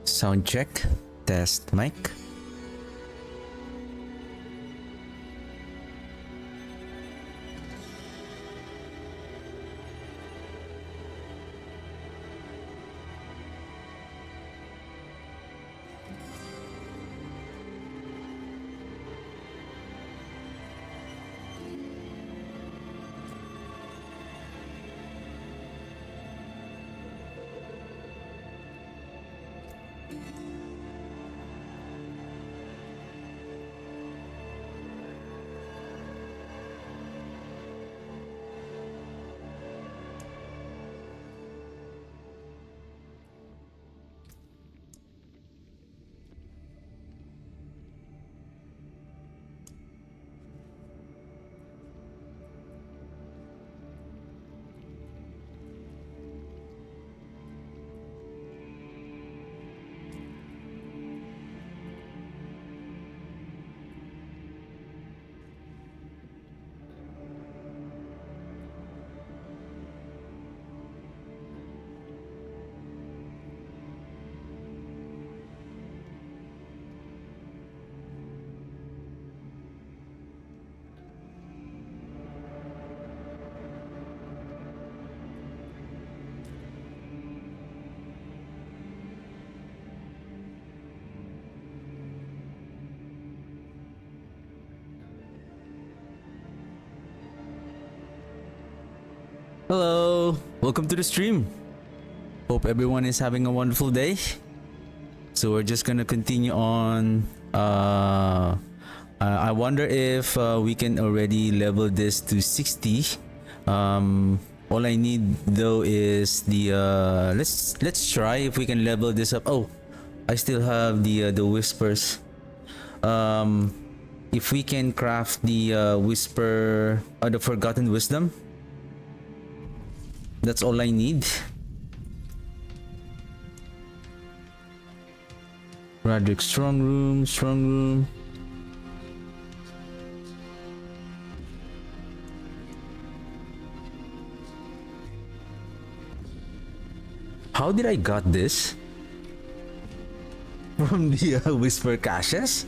Sound check. Test mic. Hello, welcome to the stream. Hope everyone is having a wonderful day. So we're just gonna continue on. I wonder if we can already level this to 60. All I need though is the let's try if we can level this up. Oh, I still have the whispers. If we can craft the whisper, the forgotten wisdom. That's all I need. Roderick, strong room, strong room. How did I got this? From the whisper caches?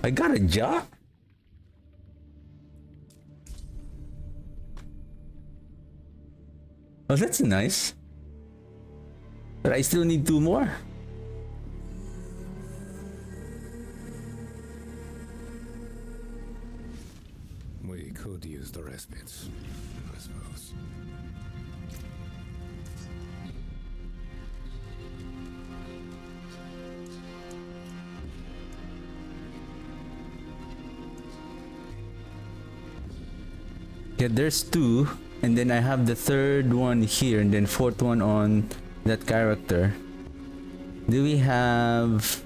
I got a jar? Oh, that's nice. But I still need 2 more. We could use the respites, I suppose. Yeah, there's 2. And then I have the 3rd one here, and then 4th one on that character. Do we have...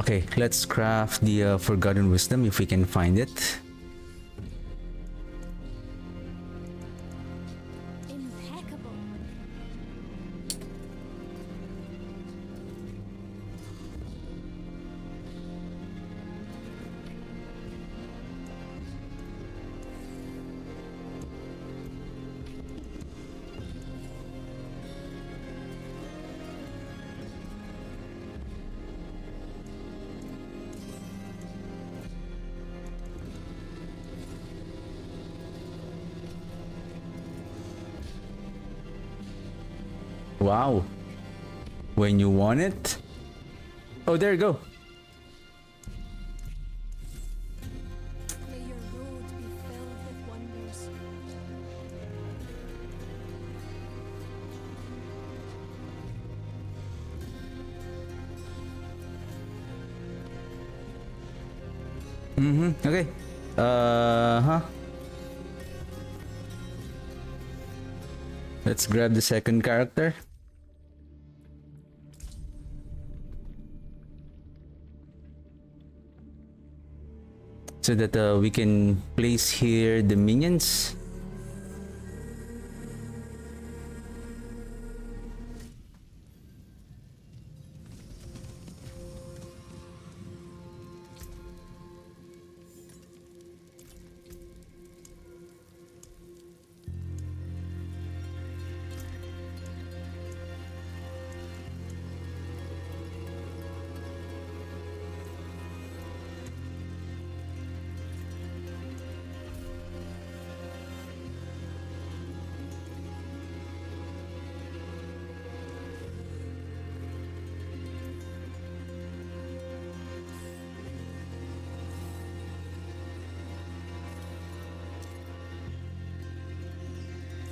okay, let's craft the forgotten wisdom if we can find it. Impeccable. Wow. When you want it. Oh, there you go. May your road be filled with wonders. Okay. Let's grab the second character. so that we can place here the minions.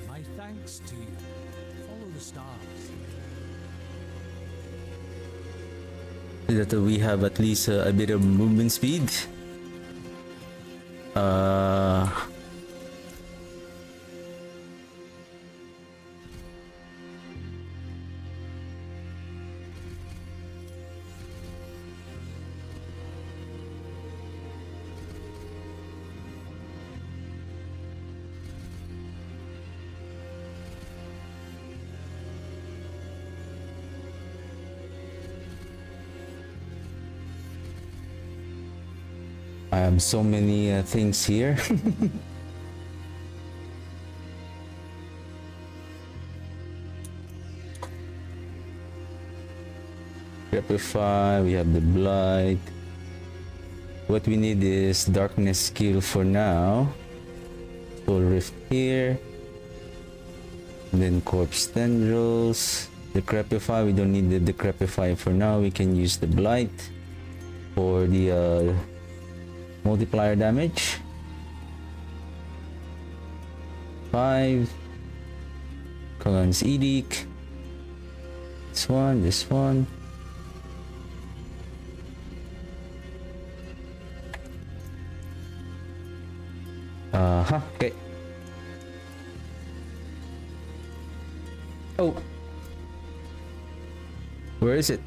My thanks to you. Follow the stars. So that we have at least a bit of movement speed. I have so many things here. Repify, we have the blight. What we need is darkness skill for now. Full rift here. And then corpse tendrils. Decrepify, we don't need the decrepify for now. We can use the blight for the multiplier damage. 5. Kalan's Edict. This one. Okay. Oh. Where is it?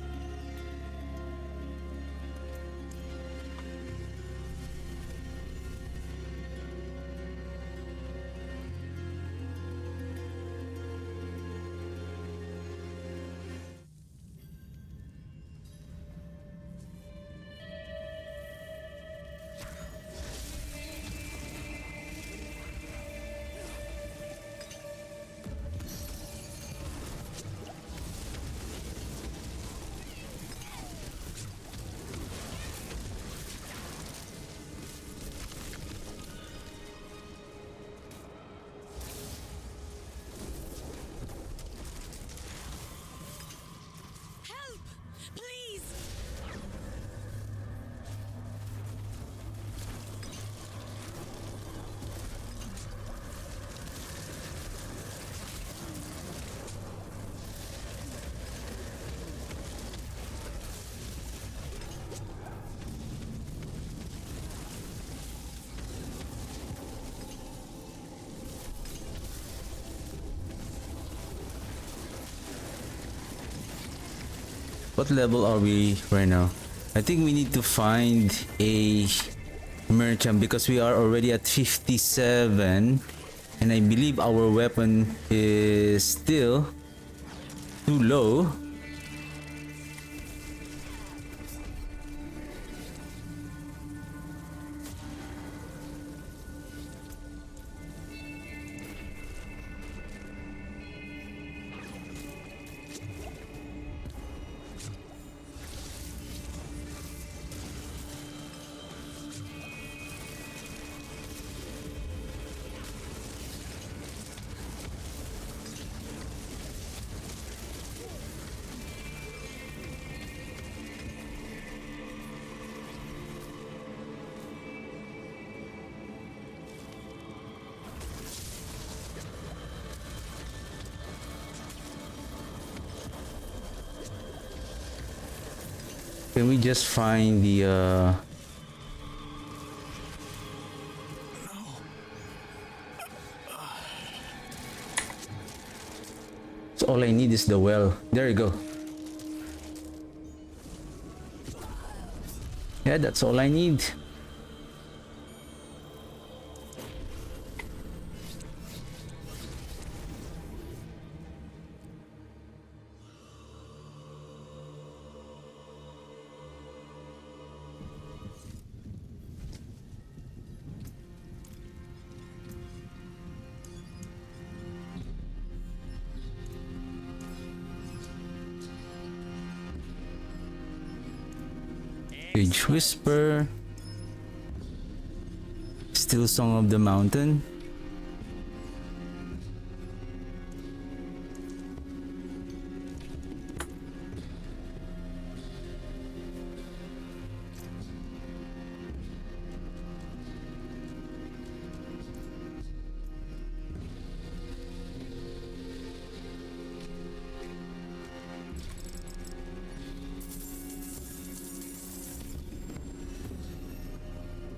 Help! Please! What level are we right now? I think we need to find a merchant because we are already at 57 and I believe our weapon is still too low. Can we just find the So all I need is the well. There you go. Yeah, that's all I need. Sage Whisper. Still Song of the Mountain.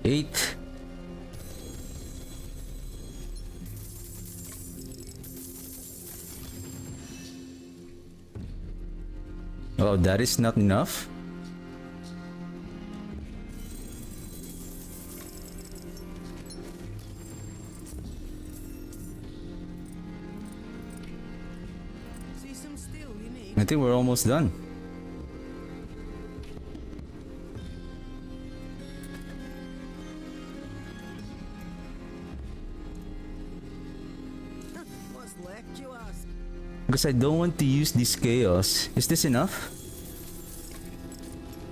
Eight. Oh, that is not enough. See some steel you need? I think we're almost done. What's left, you ask? Because I don't want to use this chaos. Is this enough?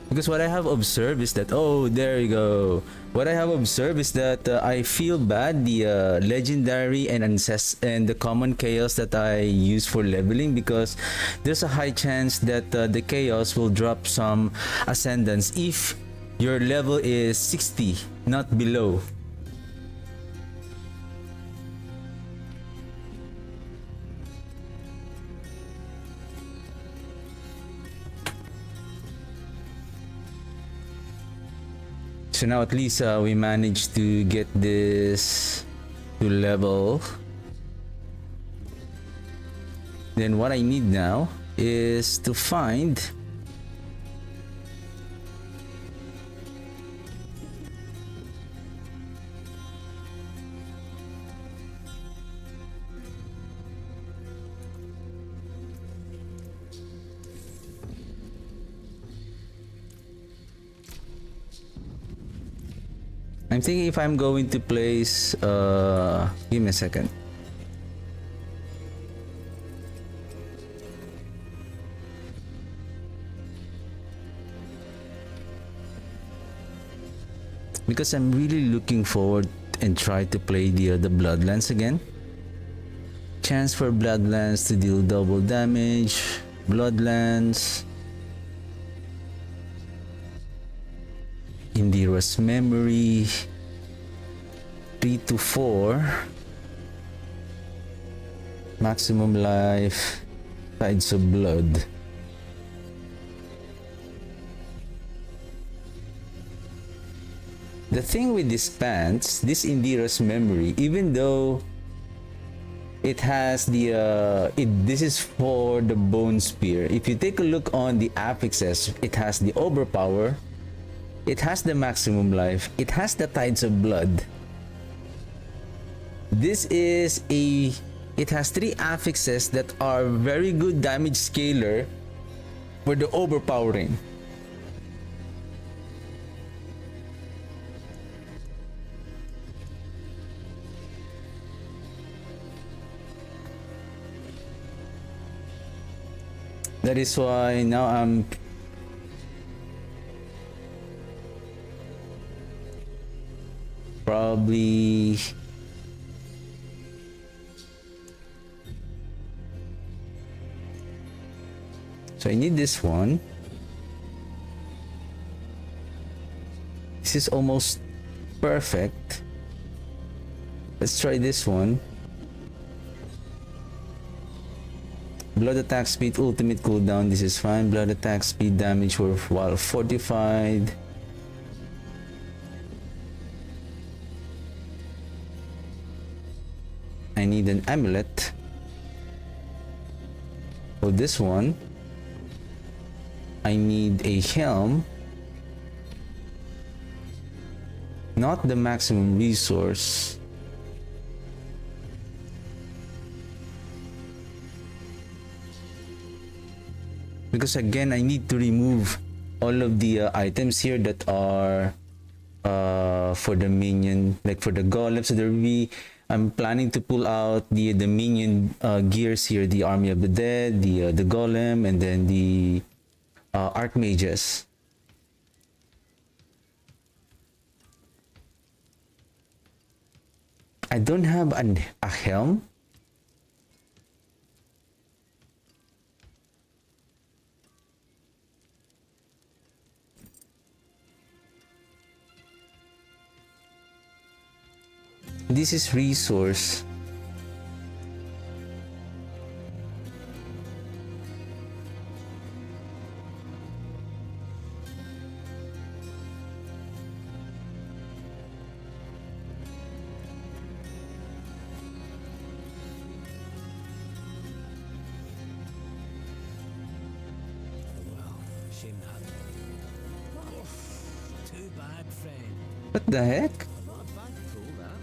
Because what I have observed is that, oh, there you go. What I have observed is that I feel bad the legendary and and the common chaos that I use for leveling, because there's a high chance that the chaos will drop some ascendance if your level is 60, not below. So now at least we managed to get this to level. Then what I need now is to find I'm thinking if I'm going to place give me a second. Because I'm really looking forward and try to play the Bloodlands again. Chance for Bloodlands to deal double damage. Bloodlands. Indira's Memory. 3 to 4. Maximum Life. Tides of Blood. The thing with this pants, this Indira's Memory, even though it has the this is for the Bone Spear. If you take a look on the affixes, it has the Overpower, it has the Maximum Life, it has the Tides of Blood. This is it has 3 affixes that are very good damage scaler for the overpowering. That is why now I'm probably so I need this one. This is almost perfect. Let's try this one. Blood attack speed, ultimate cooldown, this is fine. Blood attack speed, damage while fortified. I need an amulet. For this one, I need a helm. Not the maximum resource. Because again, I need to remove all of the items here that are for the minion, like for the golem. So there will be, I'm planning to pull out the minion gears here, the Army of the Dead, the golem, and then the archmages. I don't have a helm. This is resource. Well, shame that. Oh, too bad, friend. What the heck? Not a bad pull, that.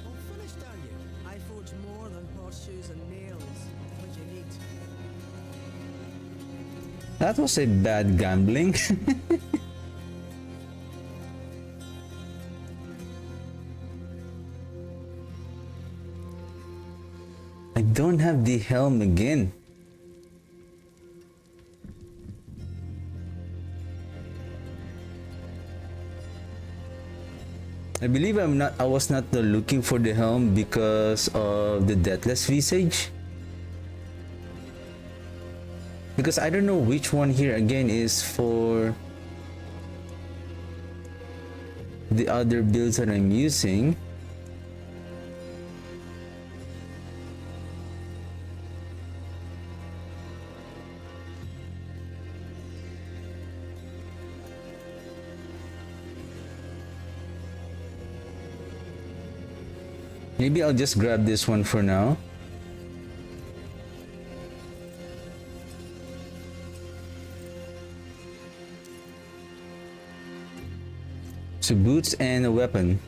All finished, are you? I forge more than horseshoes and nails. What you need? That was a bad gambling. I don't have the helm again. I believe I was not looking for the helm because of the deathless visage. Because I don't know which one here again is for the other builds that I'm using. Maybe I'll just grab this one for now. So boots and a weapon.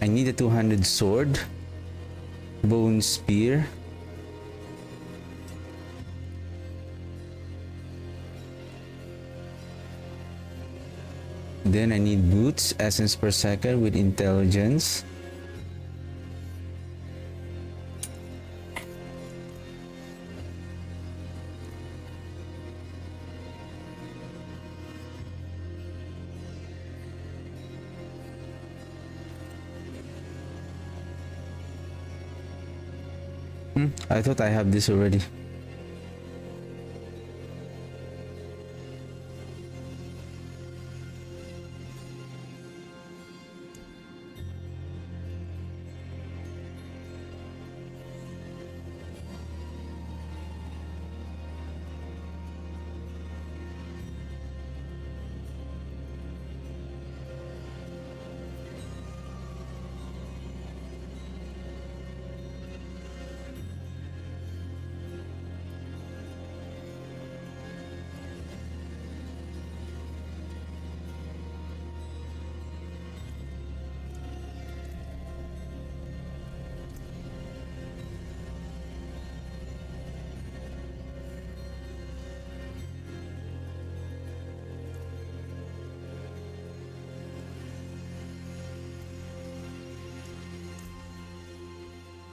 I need a two-handed sword, bone spear. Then I need boots, essence per second with intelligence. I thought I have this already.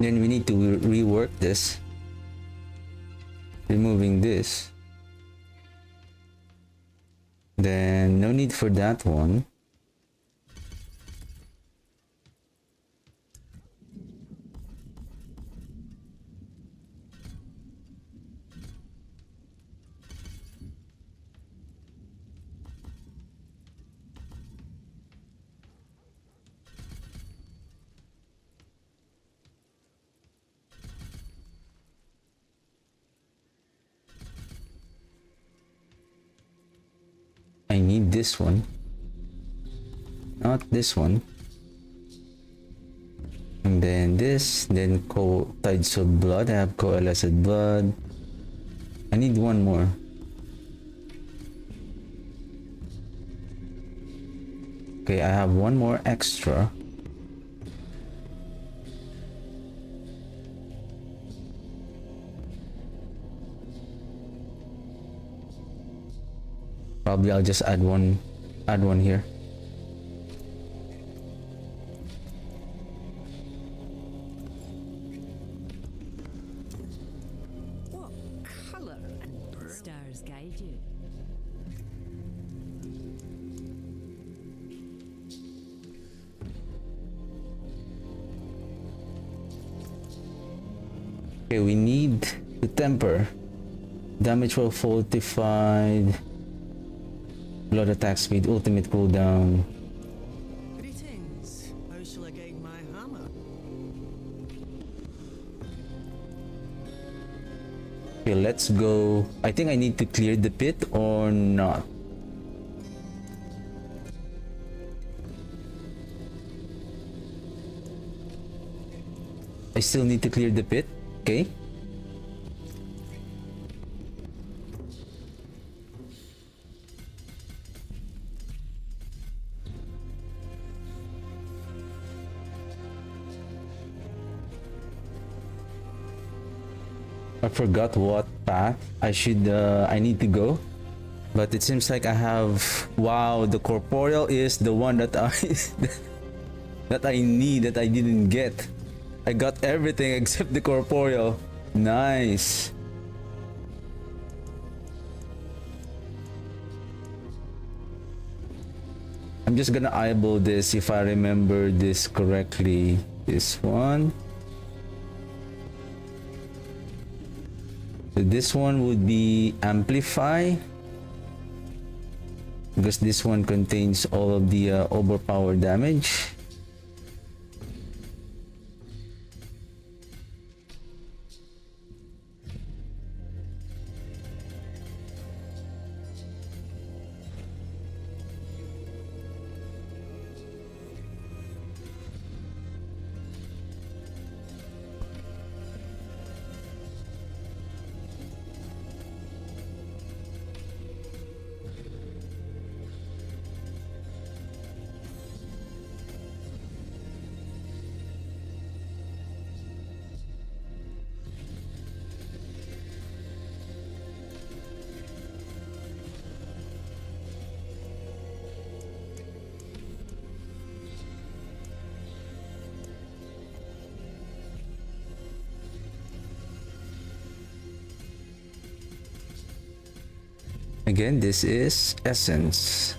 Then we need to rework this, removing this. Then no need for that one. I need this one, not this one. And then this, then tides of blood. I have coalesced blood. I need one more. Okay, I have one more extra. Probably I'll just add one here. What colour and burn? Stars guide you. Okay, we need to temper. Damage while fortified. Blood attack speed, ultimate cooldown. Greetings. How shall I guide my hammer? Okay, let's go. I think I need to clear the pit or not. I still need to clear the pit. Okay. I forgot what path I need to go, but it seems like I have. Wow, the corporeal is the one that I that I need, that I didn't get. I got everything except the corporeal. Nice. I'm just gonna eyeball this if I remember this correctly. This one. So this one would be amplify, because this one contains all of the overpower damage. Again, this is essence.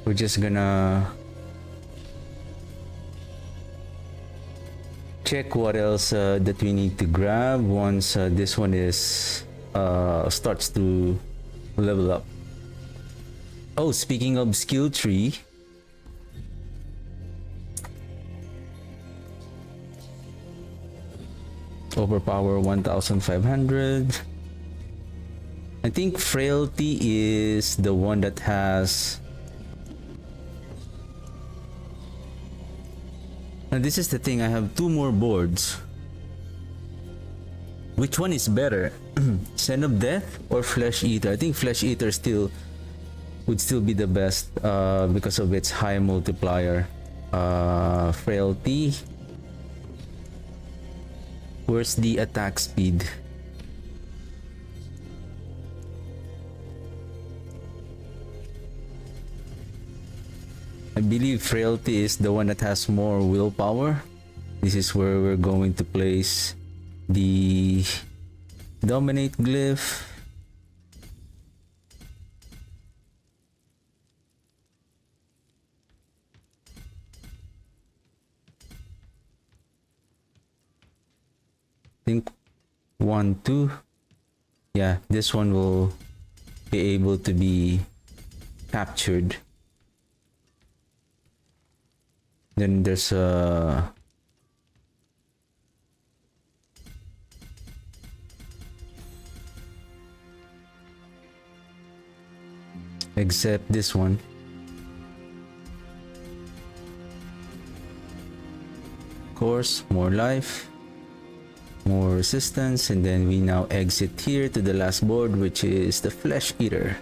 We're just gonna check what else that we need to grab once this one is starts to level up. Oh, speaking of skill tree, overpower 1500. I think frailty is the one that has. Now this is the thing, I have two more boards. Which one is better? Send of Death or Flesh Eater? I think Flesh Eater would still be the best because of its high multiplier. Frailty. Where's the attack speed? I believe frailty is the one that has more willpower. This is where we're going to place the dominate glyph. I think 1, 2. Yeah, this one will be able to be captured. Then there's a except this one. Of course, more life, more resistance, and then we now exit here to the last board, which is the Flesh Eater.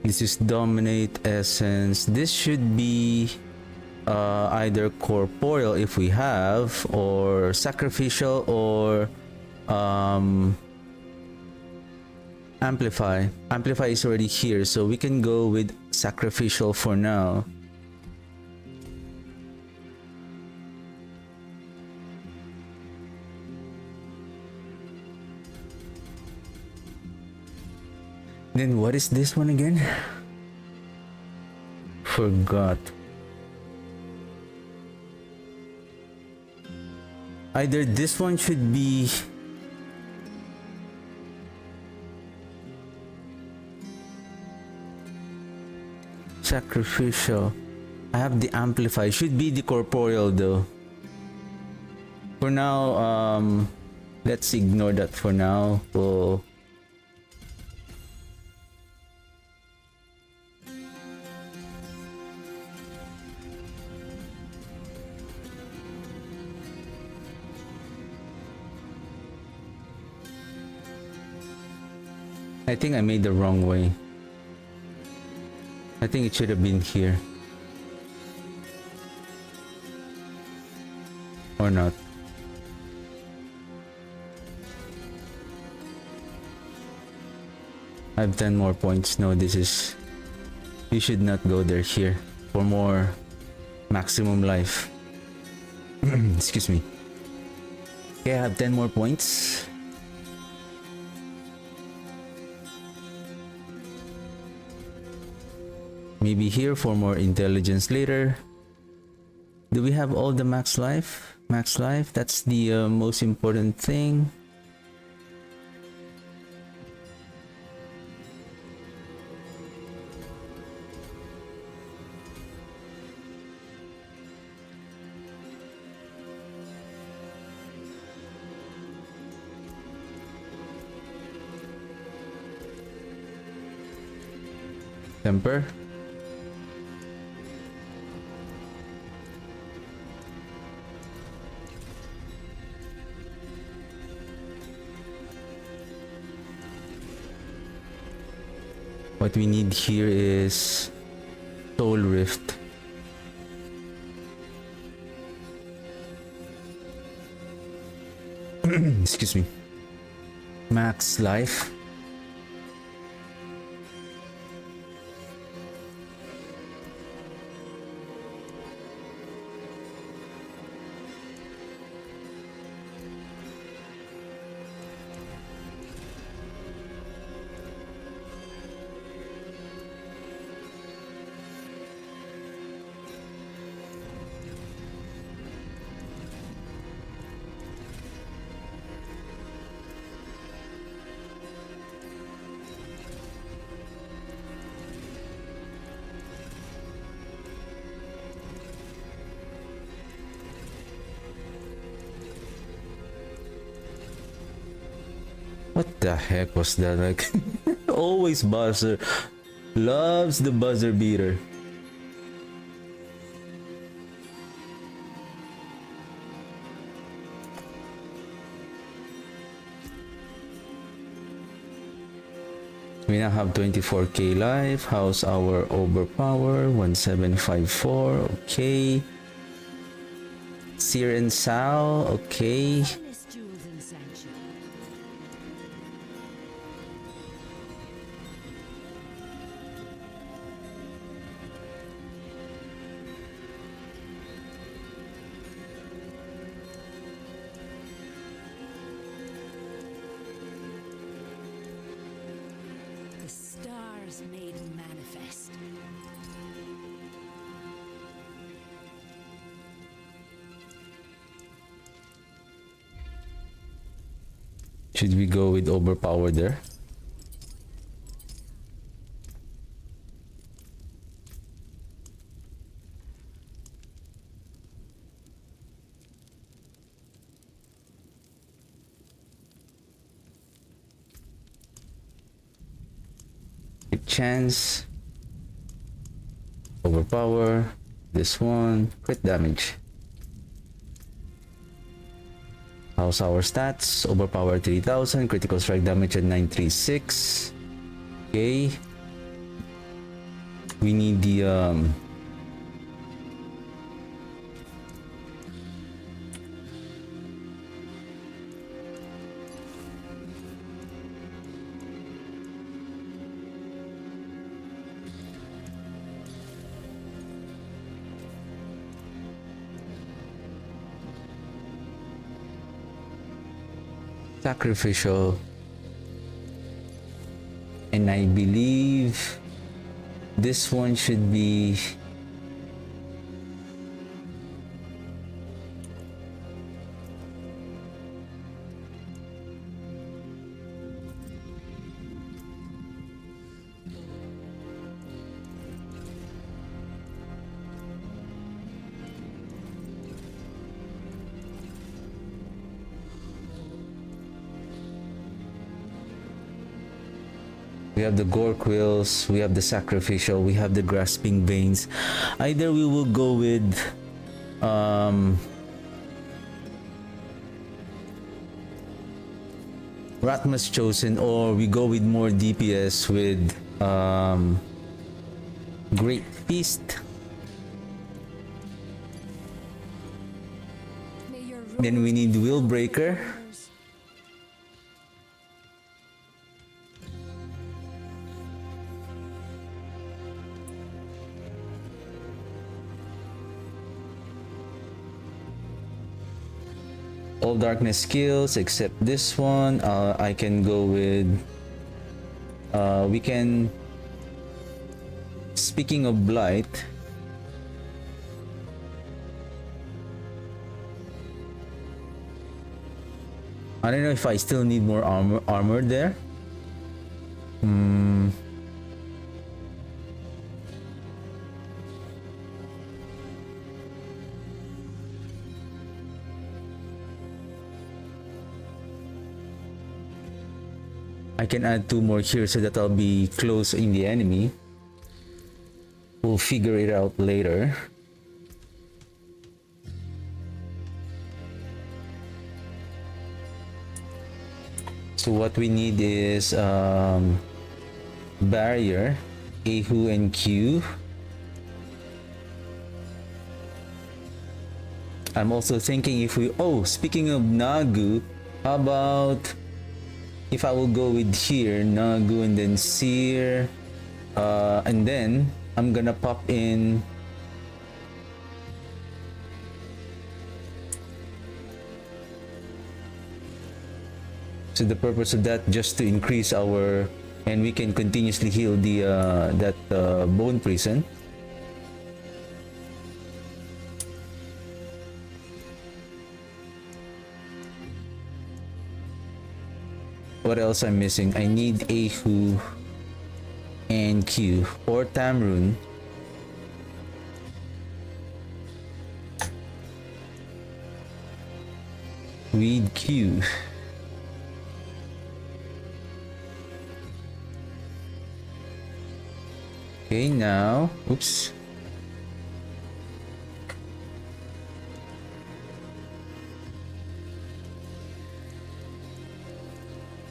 This is dominate essence. This should be either corporeal if we have, or sacrificial, or amplify. Amplify is already here, so we can go with sacrificial for now. Then what is this one again? Forgot. Either this one should be sacrificial. I have the amplify. Should be the corporeal though. For now, let's ignore that for now. We'll I think I made the wrong way. I think it should have been here. Or not. I have 10 more points. No, this is... You should not go there here for more maximum life. Excuse me. Okay, I have 10 more points. Maybe here for more intelligence later. Do we have all the max life? Max life, that's the most important thing. Temper. What we need here is Soul Rift. Excuse me. Max life. What the heck was that? Like, always buzzer. Loves the buzzer beater. We now have 24k life. How's our overpower? 1754. Okay. Seer and Sal. Okay. Made manifest. Should we go with overpower there? Chance, overpower, this one, crit damage. How's our stats? Overpower 3000, critical strike damage at 936. Okay. We need the sacrificial, and I believe this one should be we have the gore quills, we have the sacrificial, we have the grasping veins. Either we will go with Ratma's Chosen, or we go with more DPS with Great Feast. May your Then we road need be Will filled with Breaker. wonders. All darkness skills except this one. I can go with we can, speaking of blight, I don't know if I still need more armor there. I can add 2 more here so that I'll be close in the enemy. We'll figure it out later. So what we need is barrier, Ahu and Q. I'm also thinking if we, speaking of Nagu, how about if I will go with here, Nagu and then Seer, and then I'm gonna pop in so the purpose of that just to increase our, and we can continuously heal the that bone prison. What else I'm missing? I need Ahu and Q or Tamrun. Read Q. Okay, now, oops.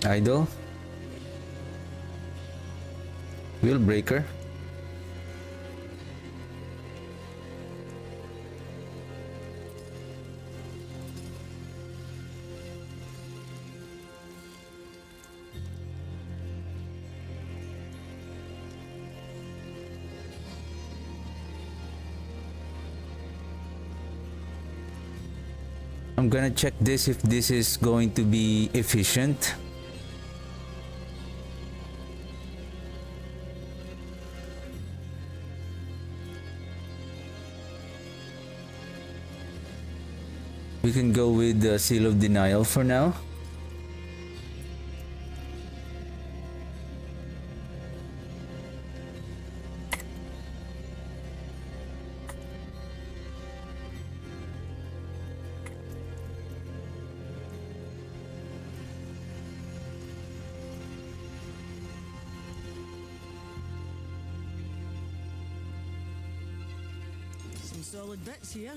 Idol. Will Breaker. I'm gonna check this if this is going to be efficient. We can go with the Seal of Denial for now. Some solid bits here.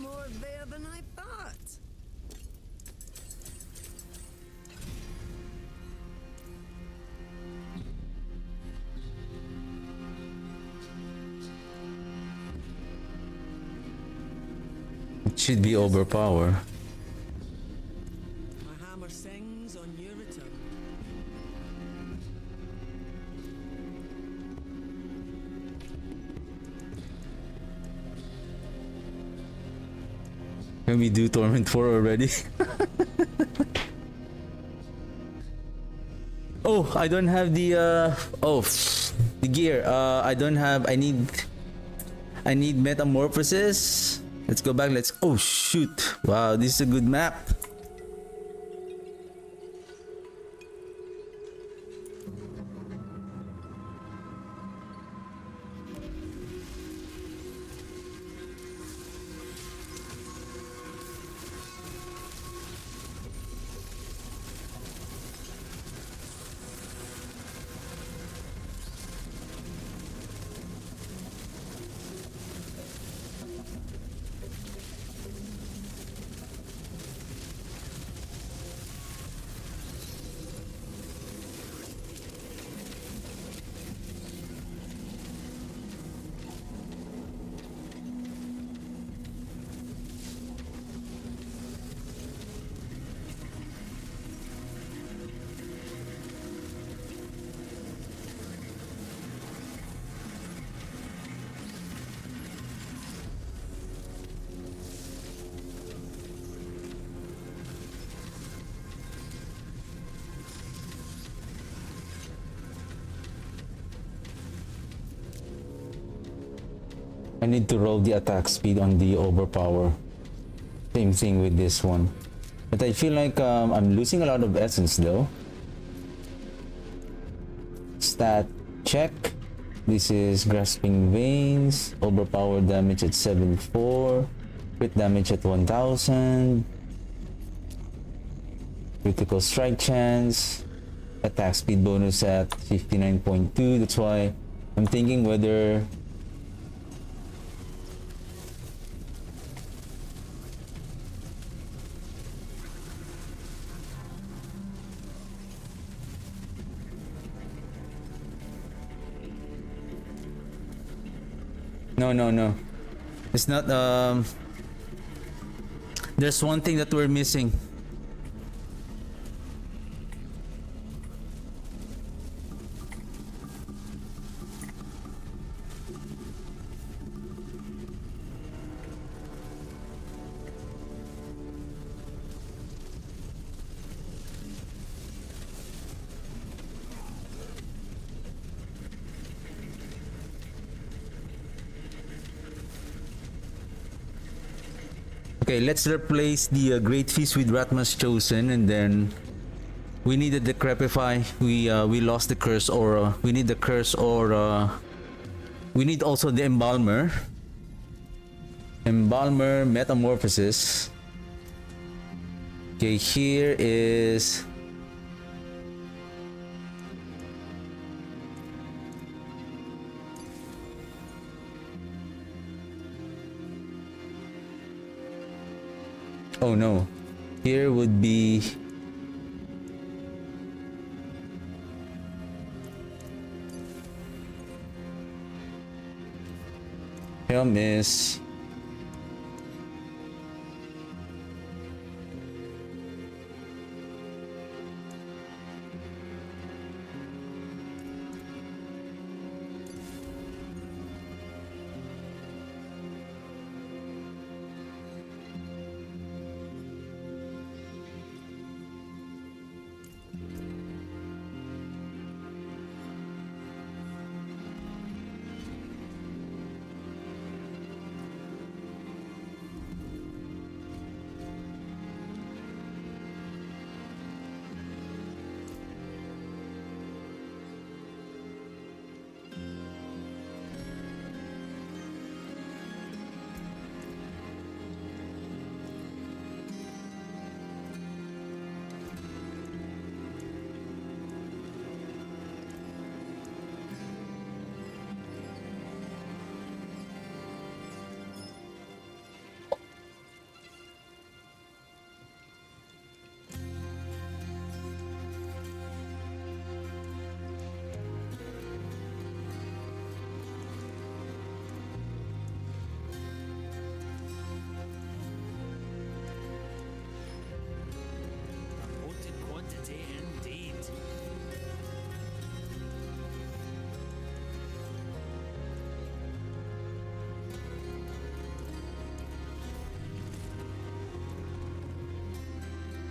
more there than I thought. It should be overpower. My hammer sings on your return. Can we do Torment 4 already? Oh, I don't have the the gear. I don't have. I need Metamorphosis. Let's go back. Oh shoot. Wow, this is a good map. I need to roll the attack speed on the overpower. Same thing with this one. But I feel like I'm losing a lot of essence though. Stat check. This is Grasping Veins. Overpower damage at 7.4. Crit damage at 1000. Critical strike chance. Attack speed bonus at 59.2. That's why I'm thinking whether No. It's not there's one thing that we're missing. Okay, let's replace the Great Feast with Ratma's Chosen, and then we need the Decrepify. We lost the Curse Aura. We need the Curse Aura. We need also the Embalmer. Embalmer, Metamorphosis. Okay, here is oh no. Here would be Helm is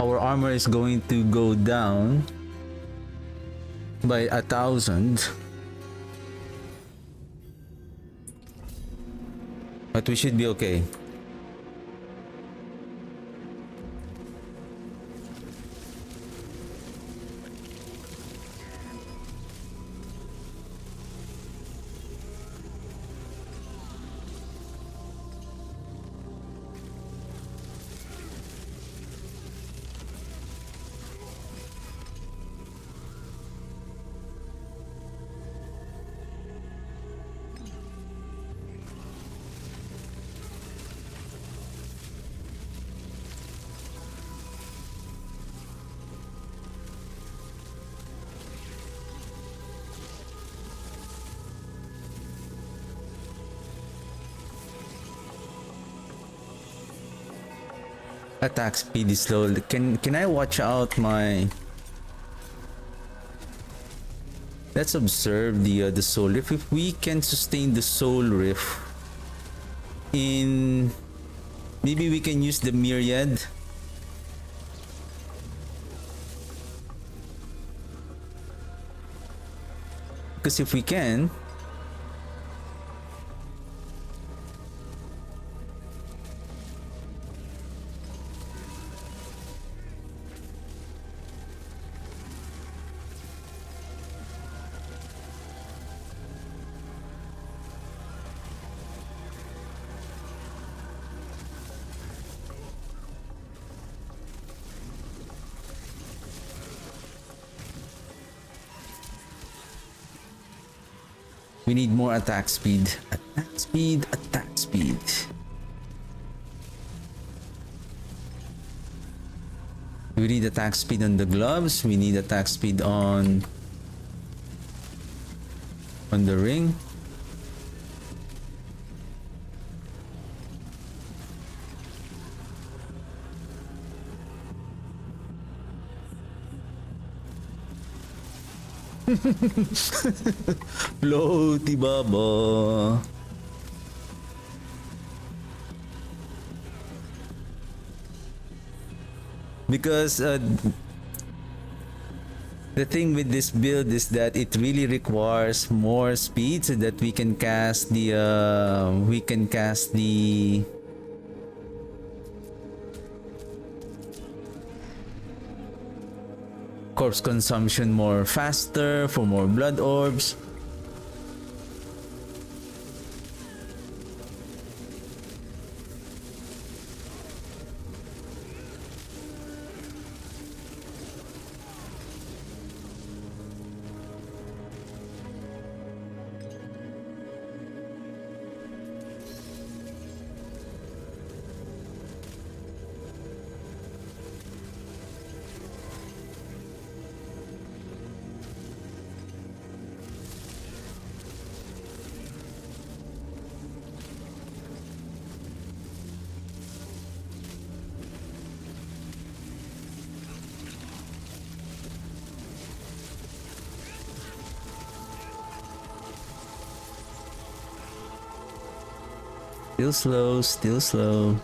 our armor is going to go down by 1,000. But we should be okay. Attack speed is slow. Can I watch out my? Let's observe the soul rift. If we can sustain the soul rift in, maybe we can use the myriad. Because if we can, we need more attack speed. Attack speed, attack speed. We need attack speed on the gloves. We need attack speed on the ring. Floaty Baba. Because the thing with this build is that it really requires more speed so that we can cast the corpse consumption more faster for more blood orbs. Still slow, still slow.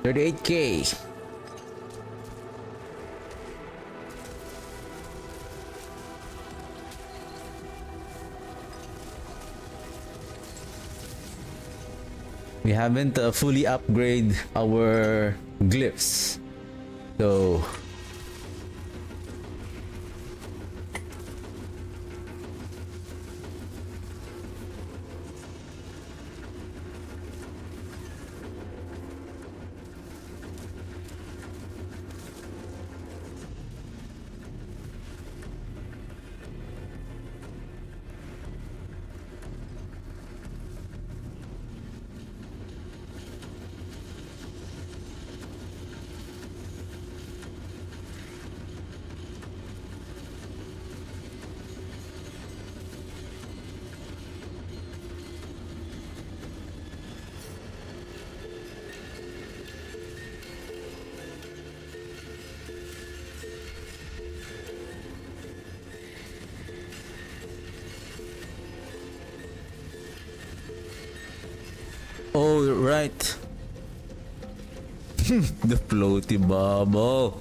$38K. We haven't fully upgraded our glyphs, so Oh, right. The floaty bubble.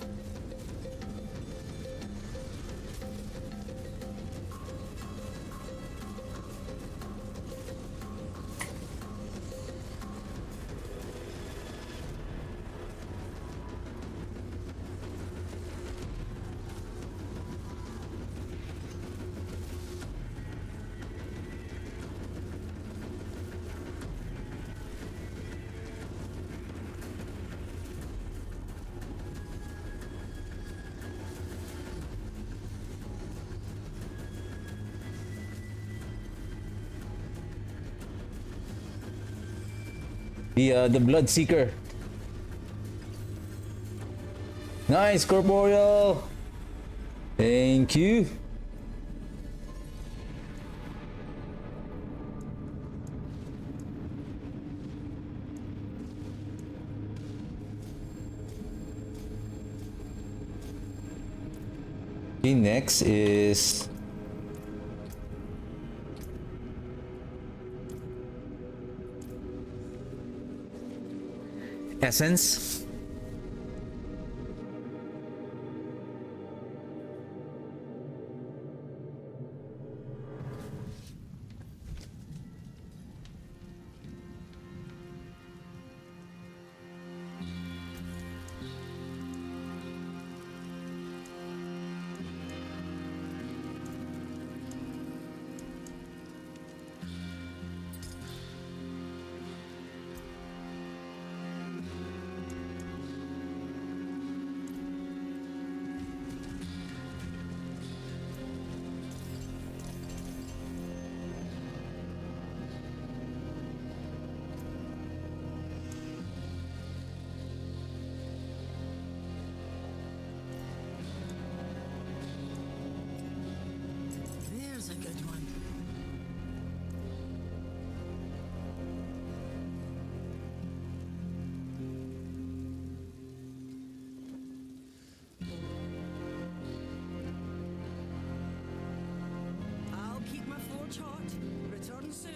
The blood seeker. Nice, corporeal. Thank you. Okay, next is essence. There's a good one. I'll keep my forge hot. Return soon.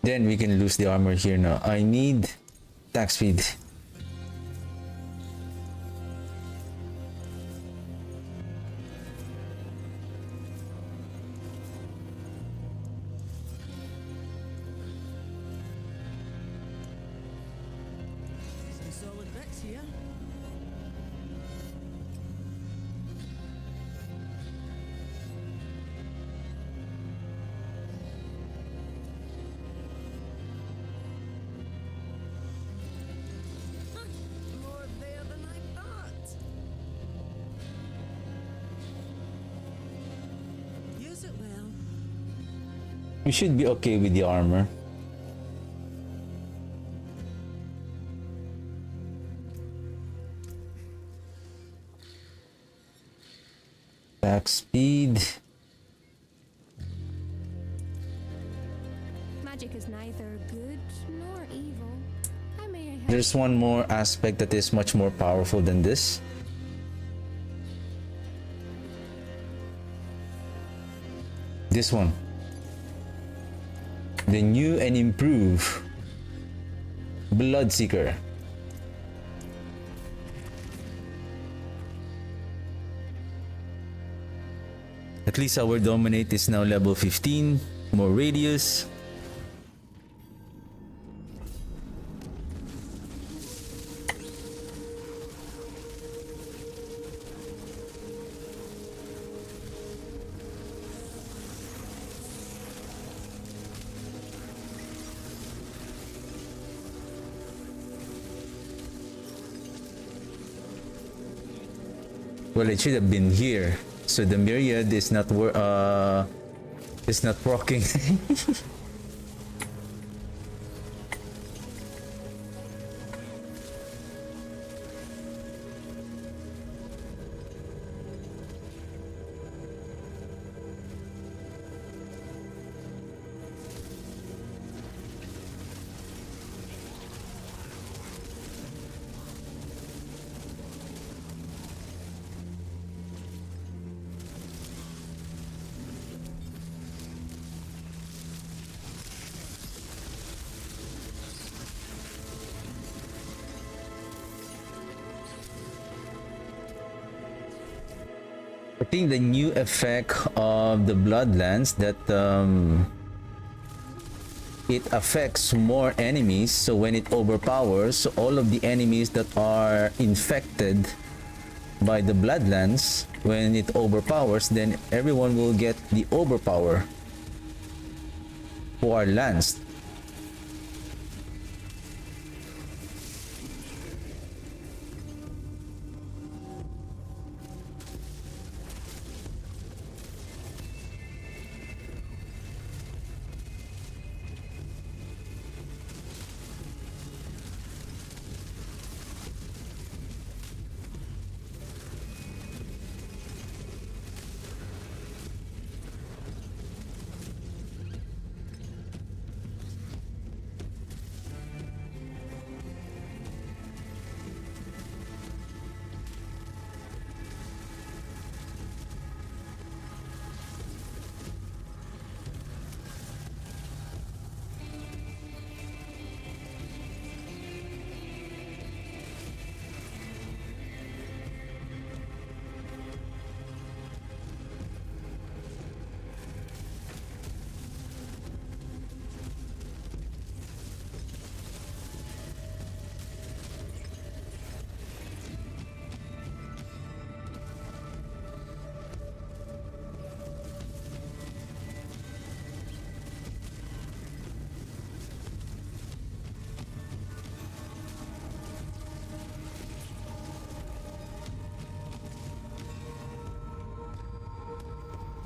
Then we can lose the armor here now. I need attack speed. Some solid bits here. More there than I thought. Use it well. We should be okay with the armor. Attack speed. Magic is neither good nor evil. How may I help? There's one more aspect that is much more powerful than this. This one. The new and improved Bloodseeker. At least our dominate is now level 15. More radius. Well, it should have been here. So the myriad is not proccing. think the new effect of the Bloodlands that it affects more enemies. So when it overpowers, all of the enemies that are infected by the Bloodlands, when it overpowers, then everyone will get the overpower who are lanced.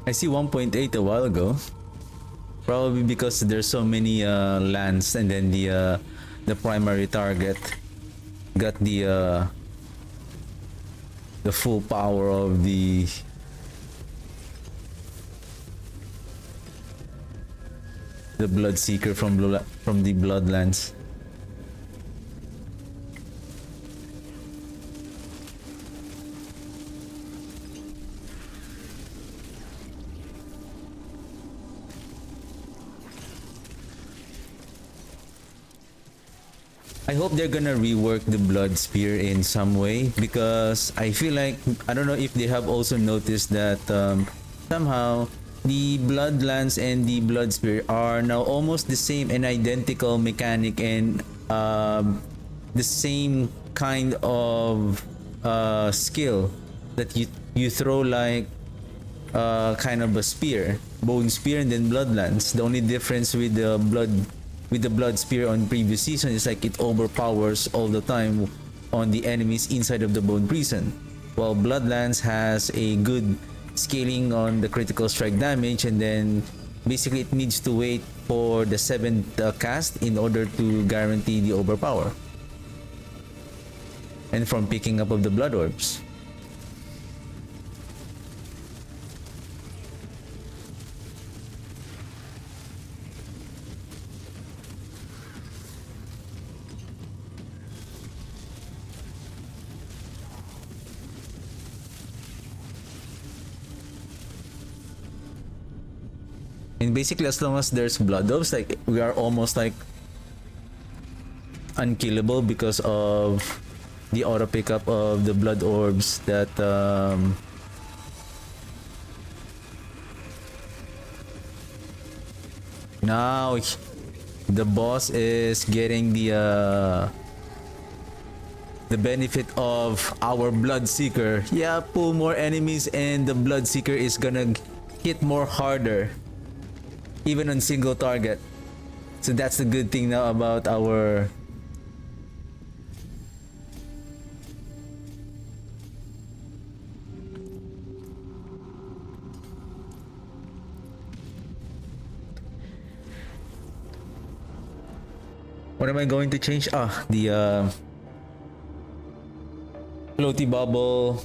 I see 1.8 a while ago. Probably because there's so many lands, and then the primary target got the full power of the Bloodseeker from the Bloodlands. I hope they're gonna rework the Blood Spear in some way, because I feel like, I don't know if they have also noticed that somehow the Bloodlands and the Blood Spear are now almost the same and identical mechanic, and the same kind of skill that you throw like kind of a spear, bone spear, and then Bloodlands. The only difference with the Blood Spear on previous season is like it overpowers all the time on the enemies inside of the Bone Prison, while Bloodlands has a good scaling on the critical strike damage, and then basically it needs to wait for the 7th cast in order to guarantee the overpower, and from picking up of the Blood Orbs. And basically, as long as there's Blood Orbs, like, we are almost like unkillable because of the auto pickup of the Blood Orbs that now the boss is getting the benefit of our Bloodseeker. Yeah, pull more enemies and the Bloodseeker is gonna hit more harder, even on single target. So that's the good thing now about our what am I going to change? The floaty bubble.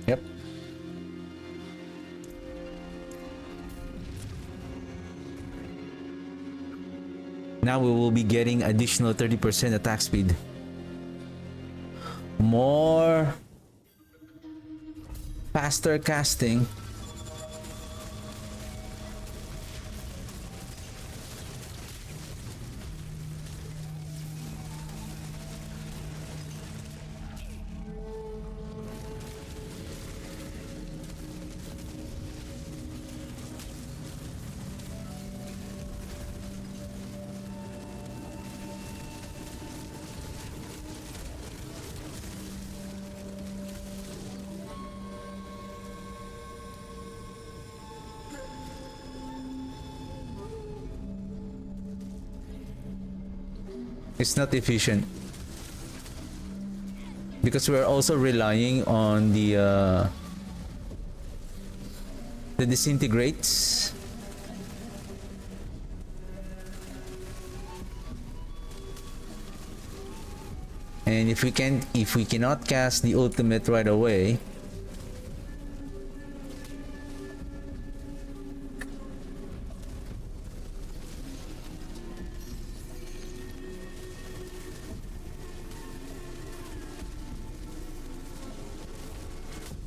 Yep. Now we will be getting additional 30% attack speed. More faster casting. It's not efficient because we're also relying on the disintegrates. And if we cannot cast the ultimate right away,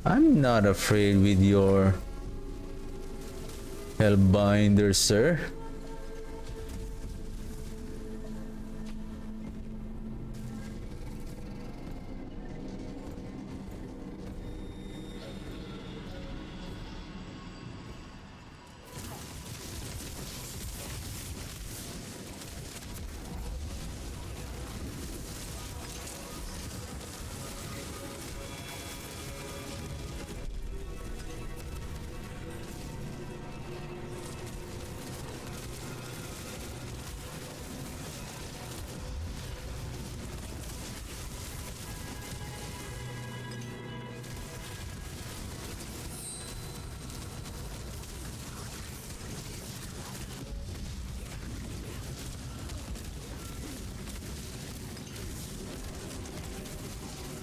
I'm not afraid with your Hellbinder, sir.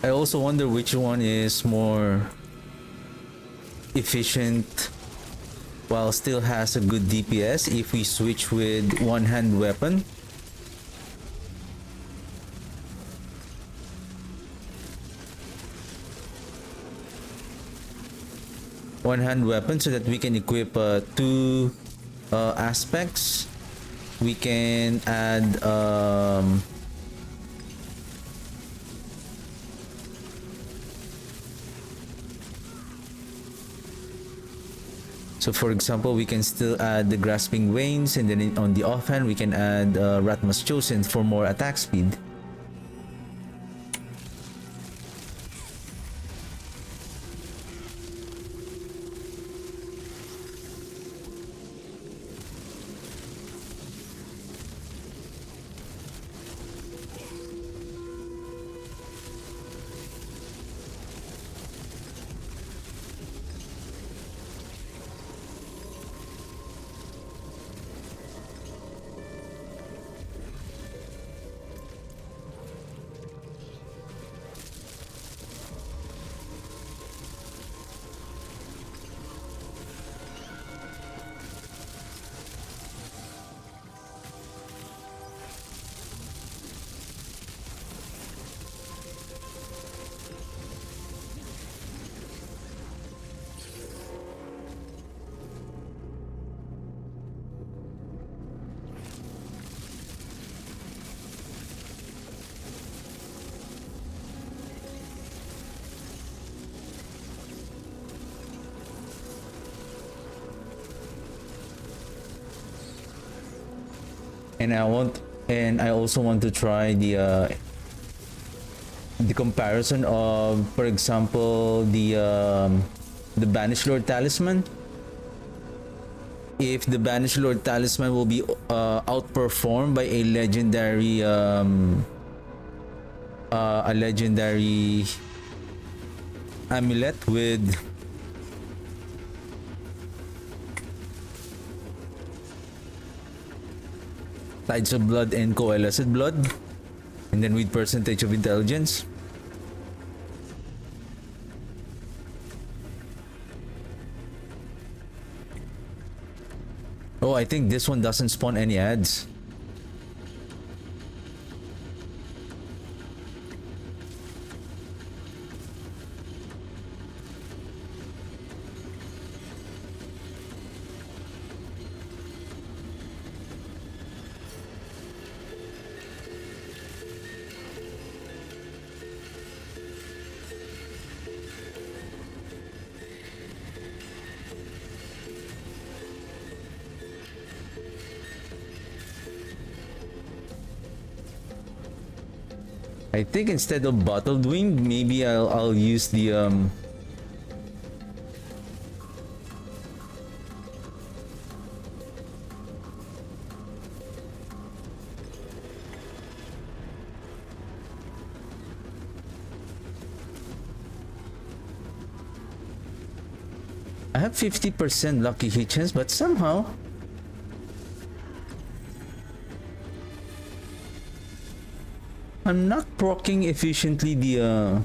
I also wonder which one is more efficient while still has a good DPS if we switch with one-hand weapon. One-hand weapon so that we can equip two aspects. We can add so for example, we can still add the Grasping Veins, and then on the offhand we can add Ratmas Chosen for more attack speed. And I also want to try the comparison of, for example, the Banished Lord Talisman. If the Banished Lord Talisman will be outperformed by a legendary amulet with Tides of Blood and Coalesced Blood, and then with percentage of intelligence. Oh, I think this one doesn't spawn any ads. I think instead of bottled wind, maybe I'll use the I have 50% lucky hit chance, but somehow I'm not proccing efficiently the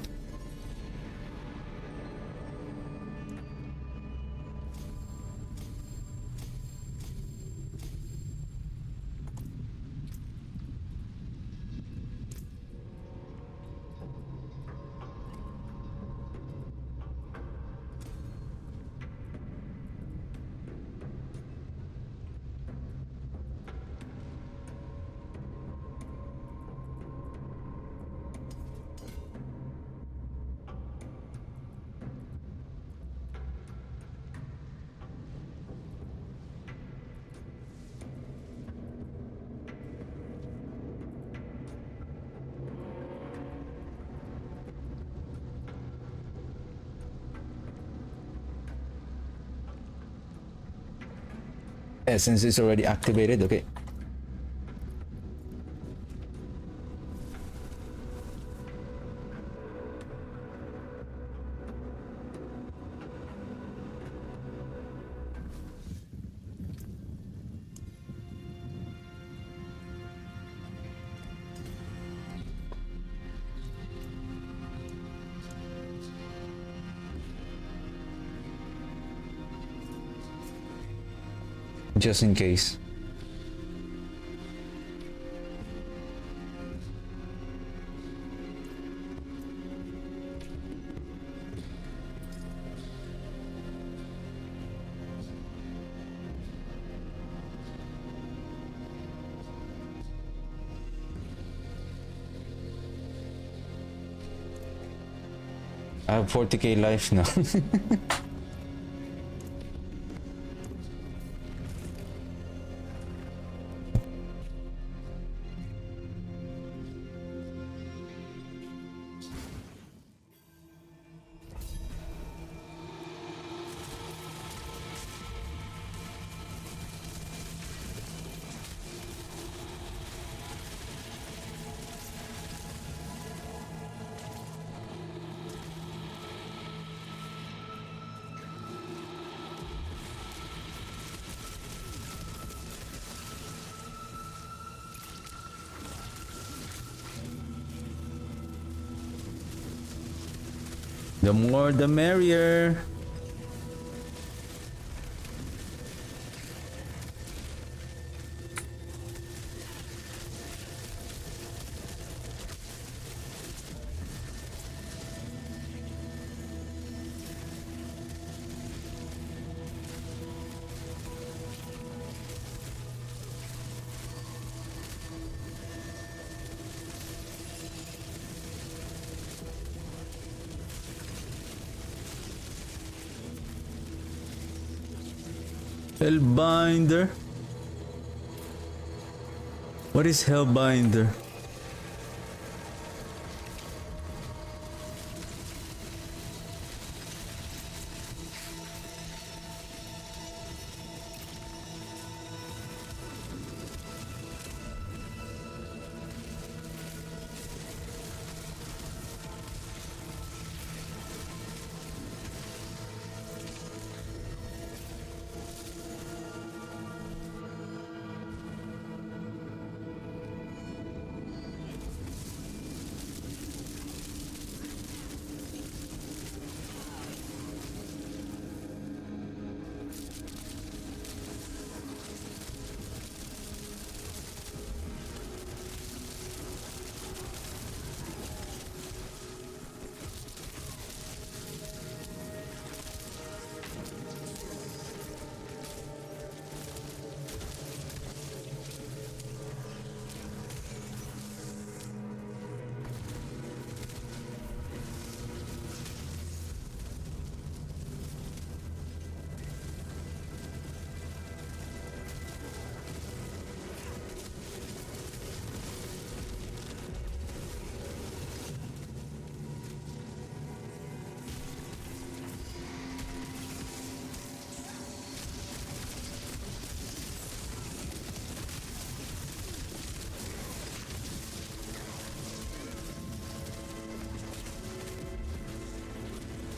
since it's already activated, okay. Just in case. I have 40k life now. The more the merrier. Hellbinder. What is Hellbinder?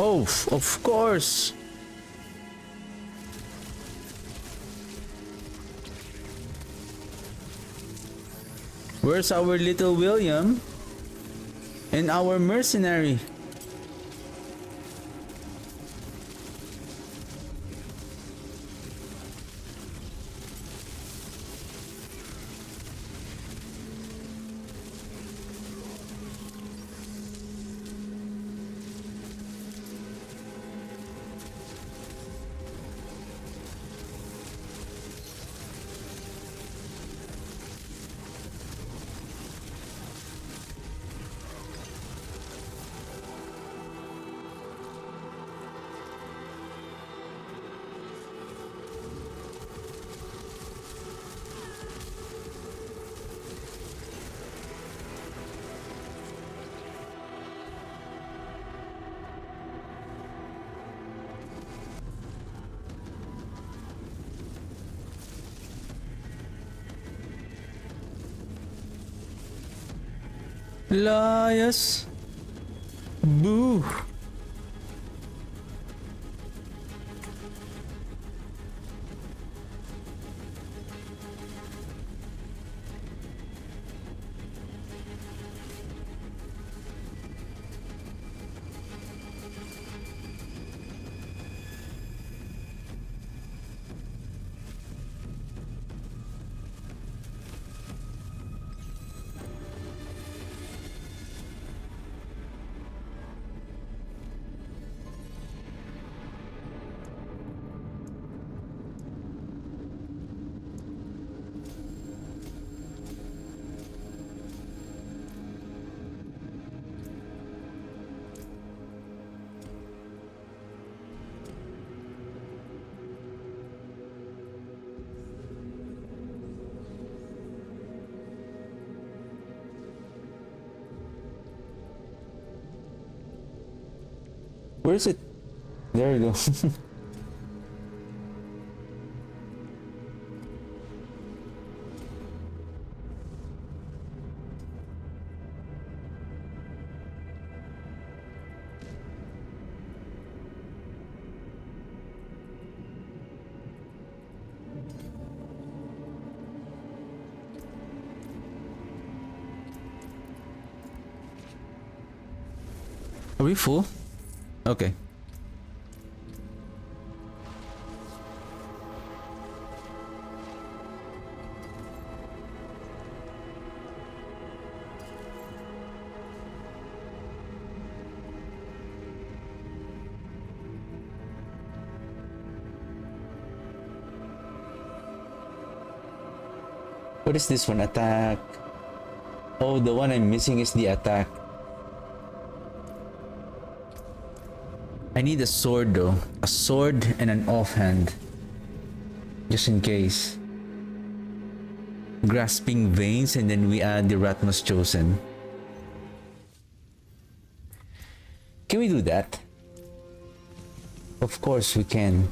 Oh, of course. Where's our little William and our mercenary? Lias. Boo. Where is it? There we go. Are we full? Okay. What is this one? Attack. Oh, the one I'm missing is the attack. I need a sword though. A sword and an offhand. Just in case. Grasping veins, and then we add the Ratmus Chosen. Can we do that? Of course we can.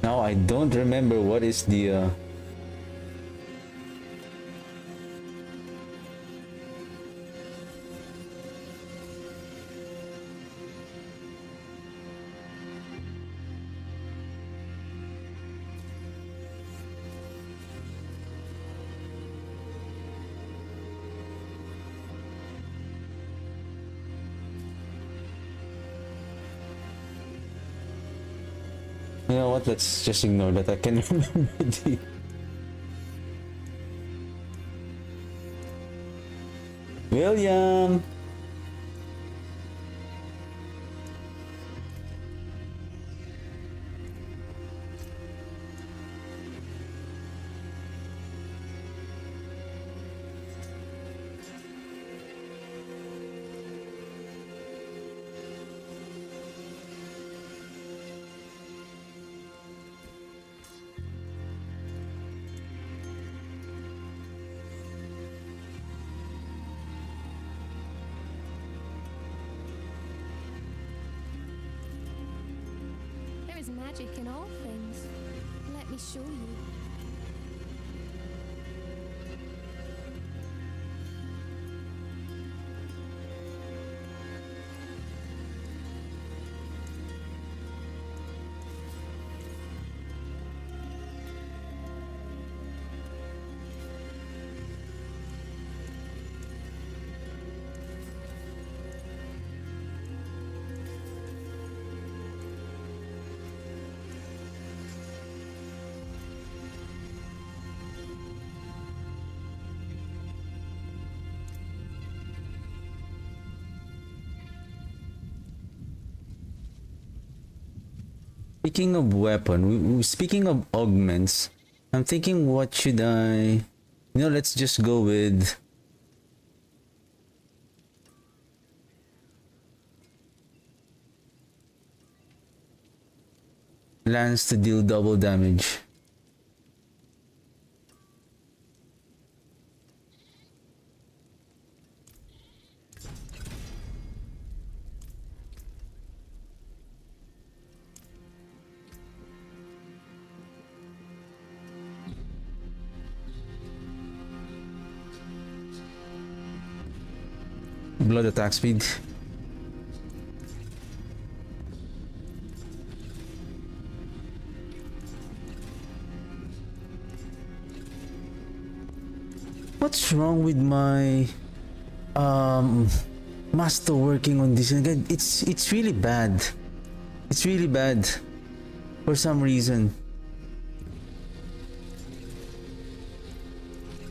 Now I don't remember what is the you know what, let's just ignore that. I can remember the William. is magic in all things. Let me show you. Speaking of weapon, speaking of augments, I'm thinking what should I... let's just go with... Lance to deal double damage. Blood attack speed. What's wrong with my master working on this again? It's really bad. It's really bad for some reason.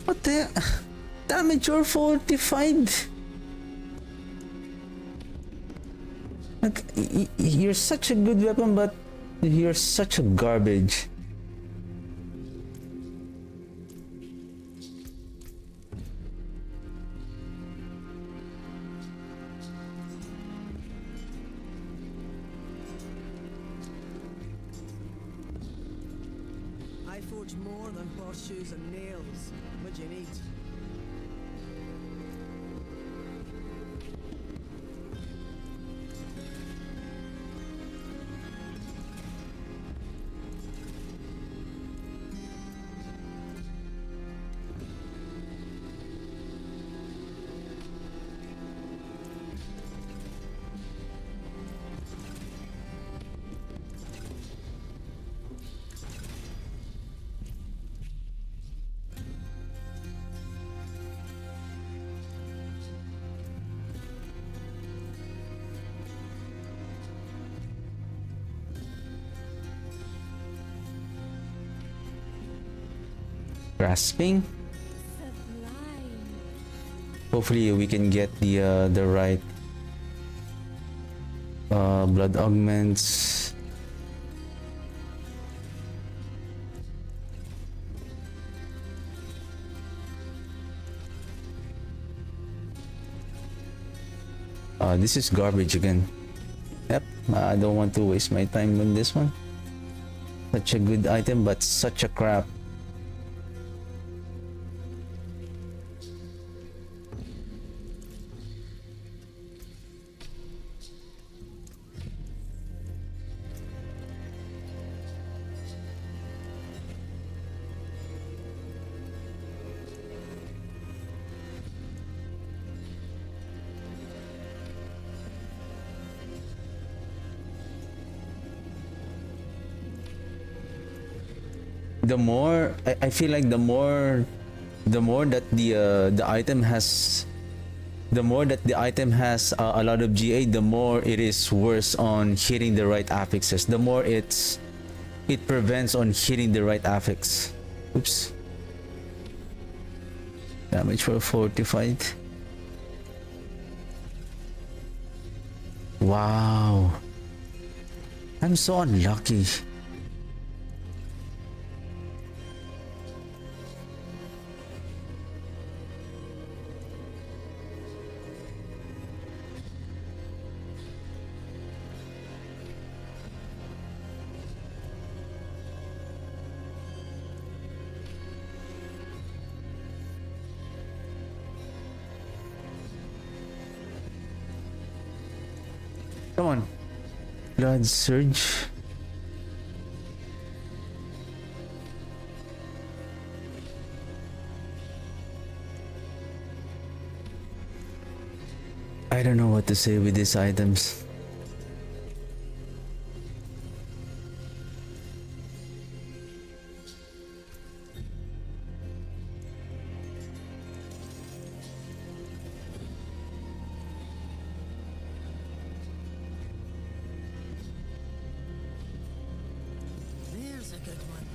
What the damage or fortified? Like, you're such a good weapon, but you're such a garbage. I forge more than horseshoes and nails. What do you need? Grasping. Sublime. Hopefully we can get the right blood augments. This is garbage again. Yep, I don't want to waste my time on this one. Such a good item, but such a crap. The more I feel like the more that the item has, the more that the item has a lot of GA, the more it is worse on hitting the right affixes. The more it prevents on hitting the right affix. Oops. Damage for fortified. Wow. I'm so unlucky. Come on. Blood surge. I don't know what to say with these items. There's a good one.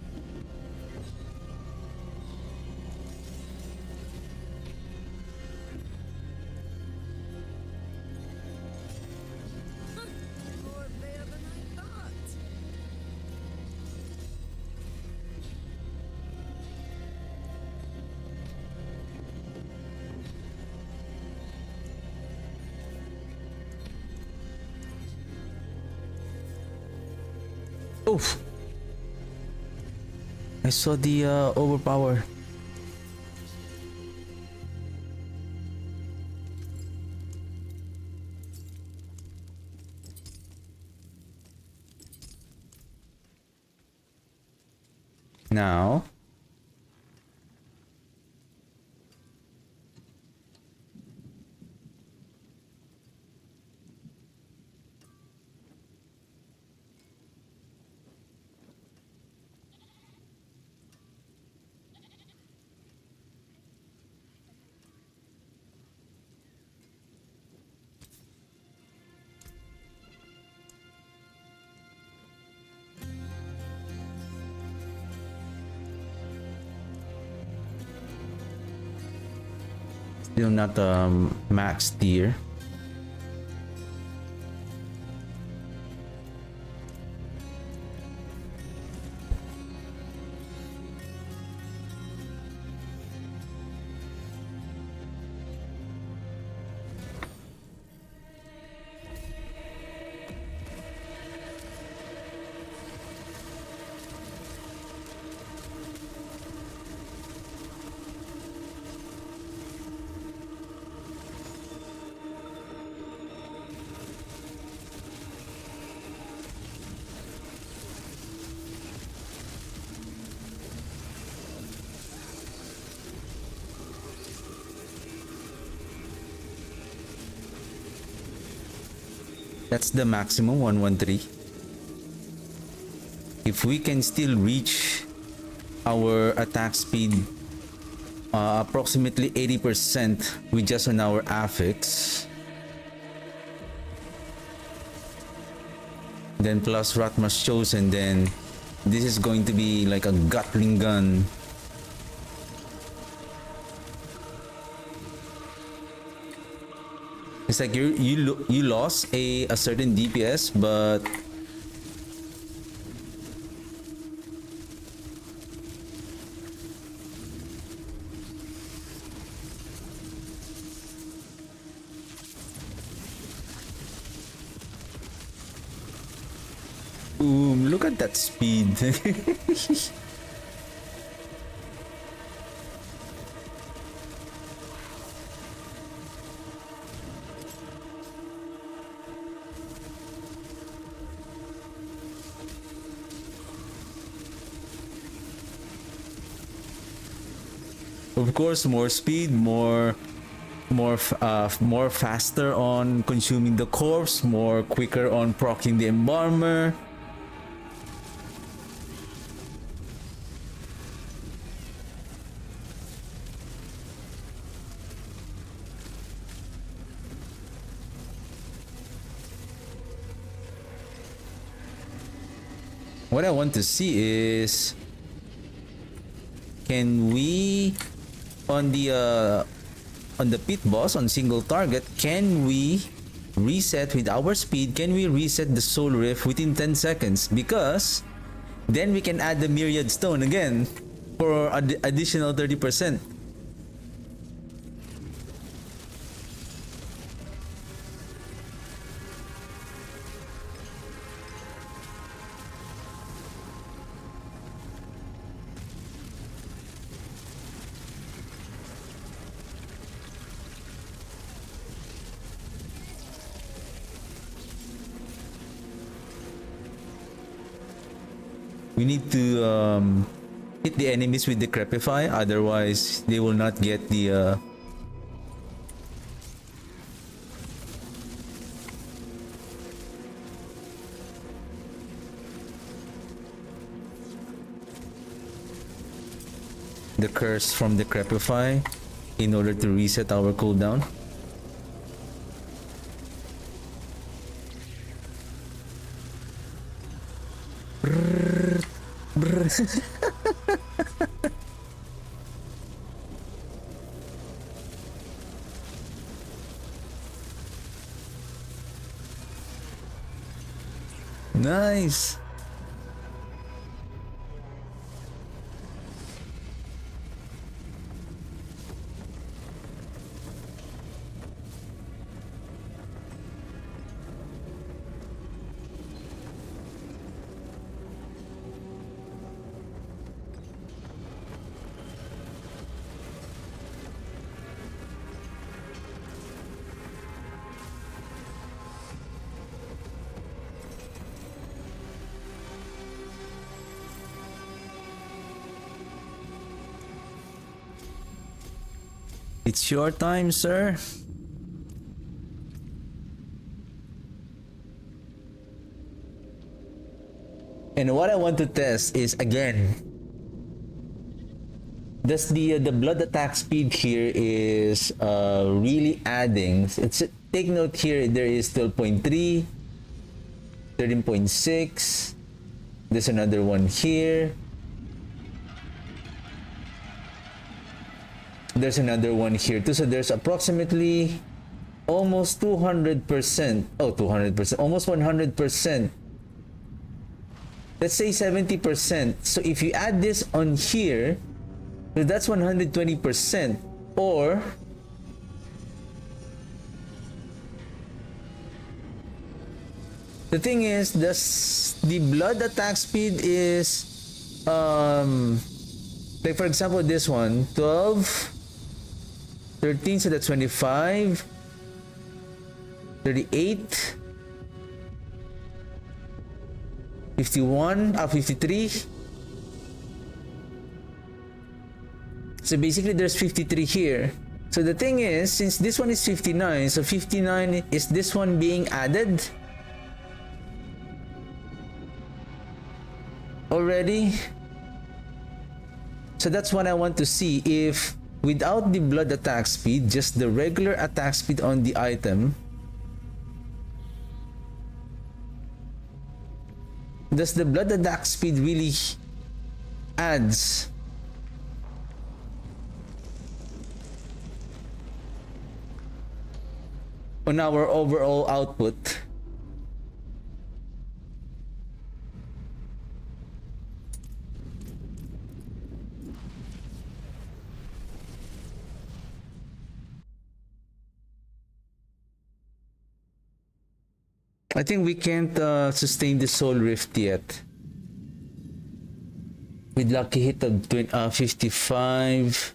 More there than I thought. Oof. I saw the overpower. Now, still not max tier. That's the maximum 113. If we can still reach our attack speed approximately 80% with just on our affix, then plus Ratma's Chosen, then this is going to be like a Gatling gun. It's like you lost a certain DPS, but boom, look at that speed. Of course, more speed, more faster on consuming the corpse, more quicker on proccing the embalmer. What I want to see is, can we on the pit boss on single target, can we reset with our speed? Can we reset the soul rift within 10 seconds? Because then we can add the myriad stone again for additional 30%. We need to hit the enemies with Decrepify, otherwise they will not get the the curse from Decrepify in order to reset our cooldown. Nice. It's your time, sir. And what I want to test is, again, does the blood attack speed here is really adding? It's, take note here, there is 12.3, 13.6. There's another one here. There's another one here too. So there's approximately almost 200%. Oh, 200%. Almost 100%. Let's say 70%. So if you add this on here, so that's 120%. Or the thing is, the blood attack speed is like for example this one, 12, 13, so that's 25, 38, 51, 53. So basically there's 53 here. So the thing is, since this one is 59, so 59 is this one being added already. So that's what I want to see, if without the blood attack speed, just the regular attack speed on the item, does the blood attack speed really adds on our overall output? I think we can't sustain the Soul Rift yet. With lucky hit of 55.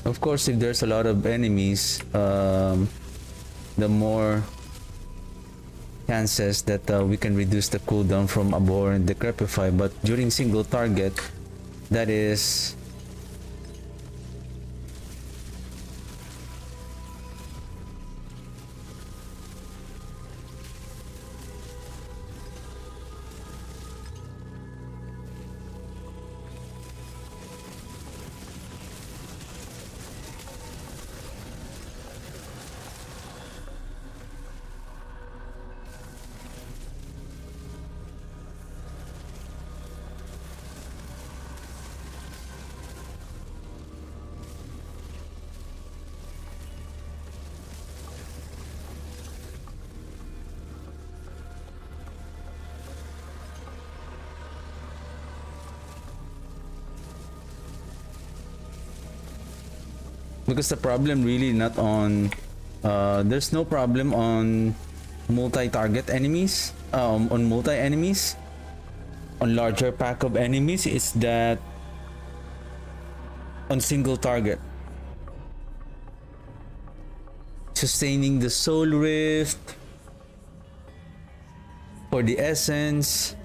Of course, if there's a lot of enemies, the more chances that we can reduce the cooldown from Abhor and Decrepify. But during single target, that is Because the problem really not on there's no problem on multi-target enemies, on multi-enemies, on larger pack of enemies. It's that on single target. Sustaining the soul rift for the essence.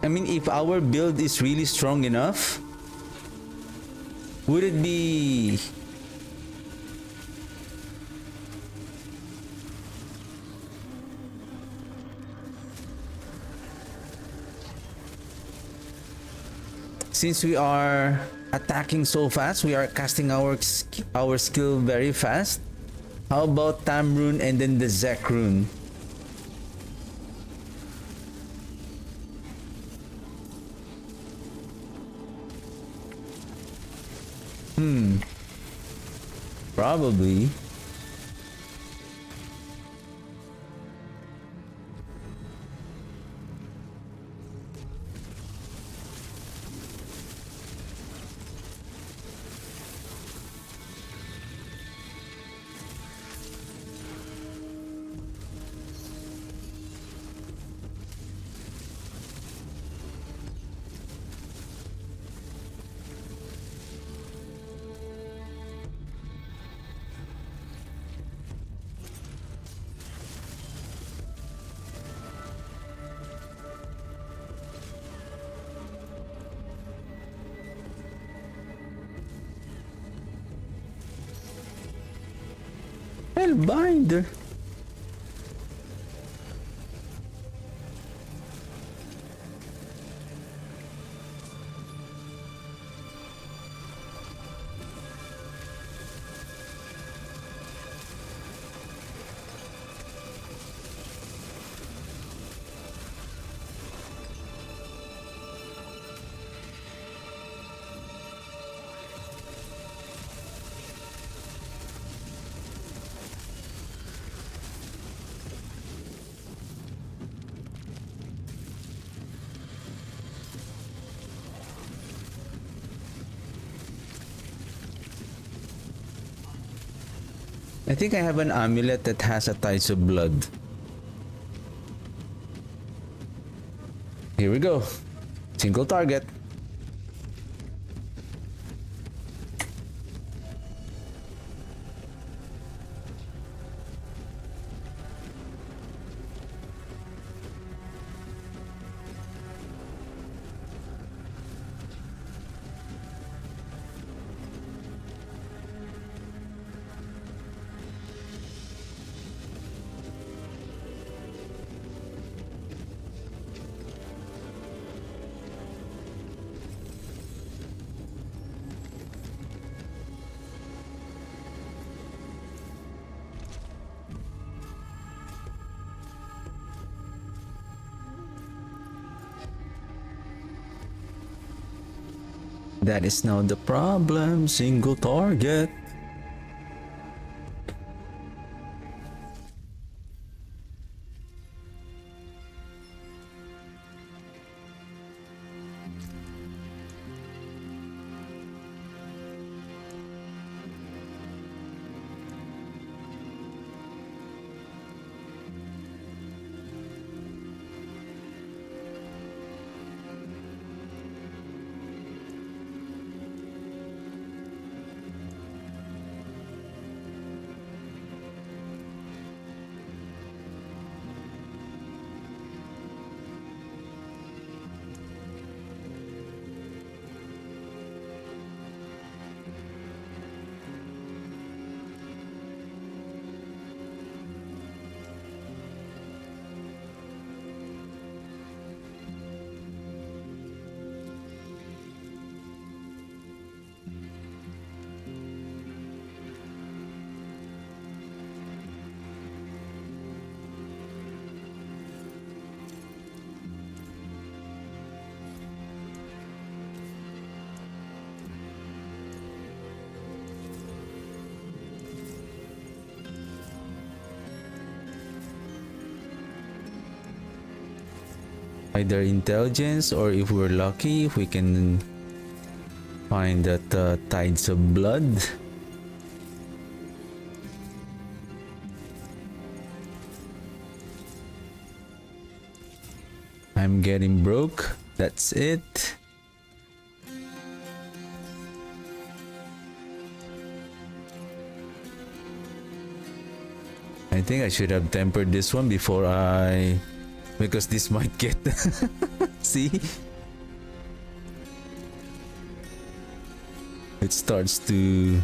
I mean, if our build is really strong enough, would it be since we are attacking so fast, we are casting our skill very fast. How about Tam rune and then the Zek rune? Probably. Hellbinder. I think I have an amulet that has a Tides of Blood. Here we go. Single target. That is now the problem. Single target. Either intelligence, or if we're lucky, if we can find that tides of blood. I'm getting broke. That's it. I think I should have tempered this one before because this might get see, it starts to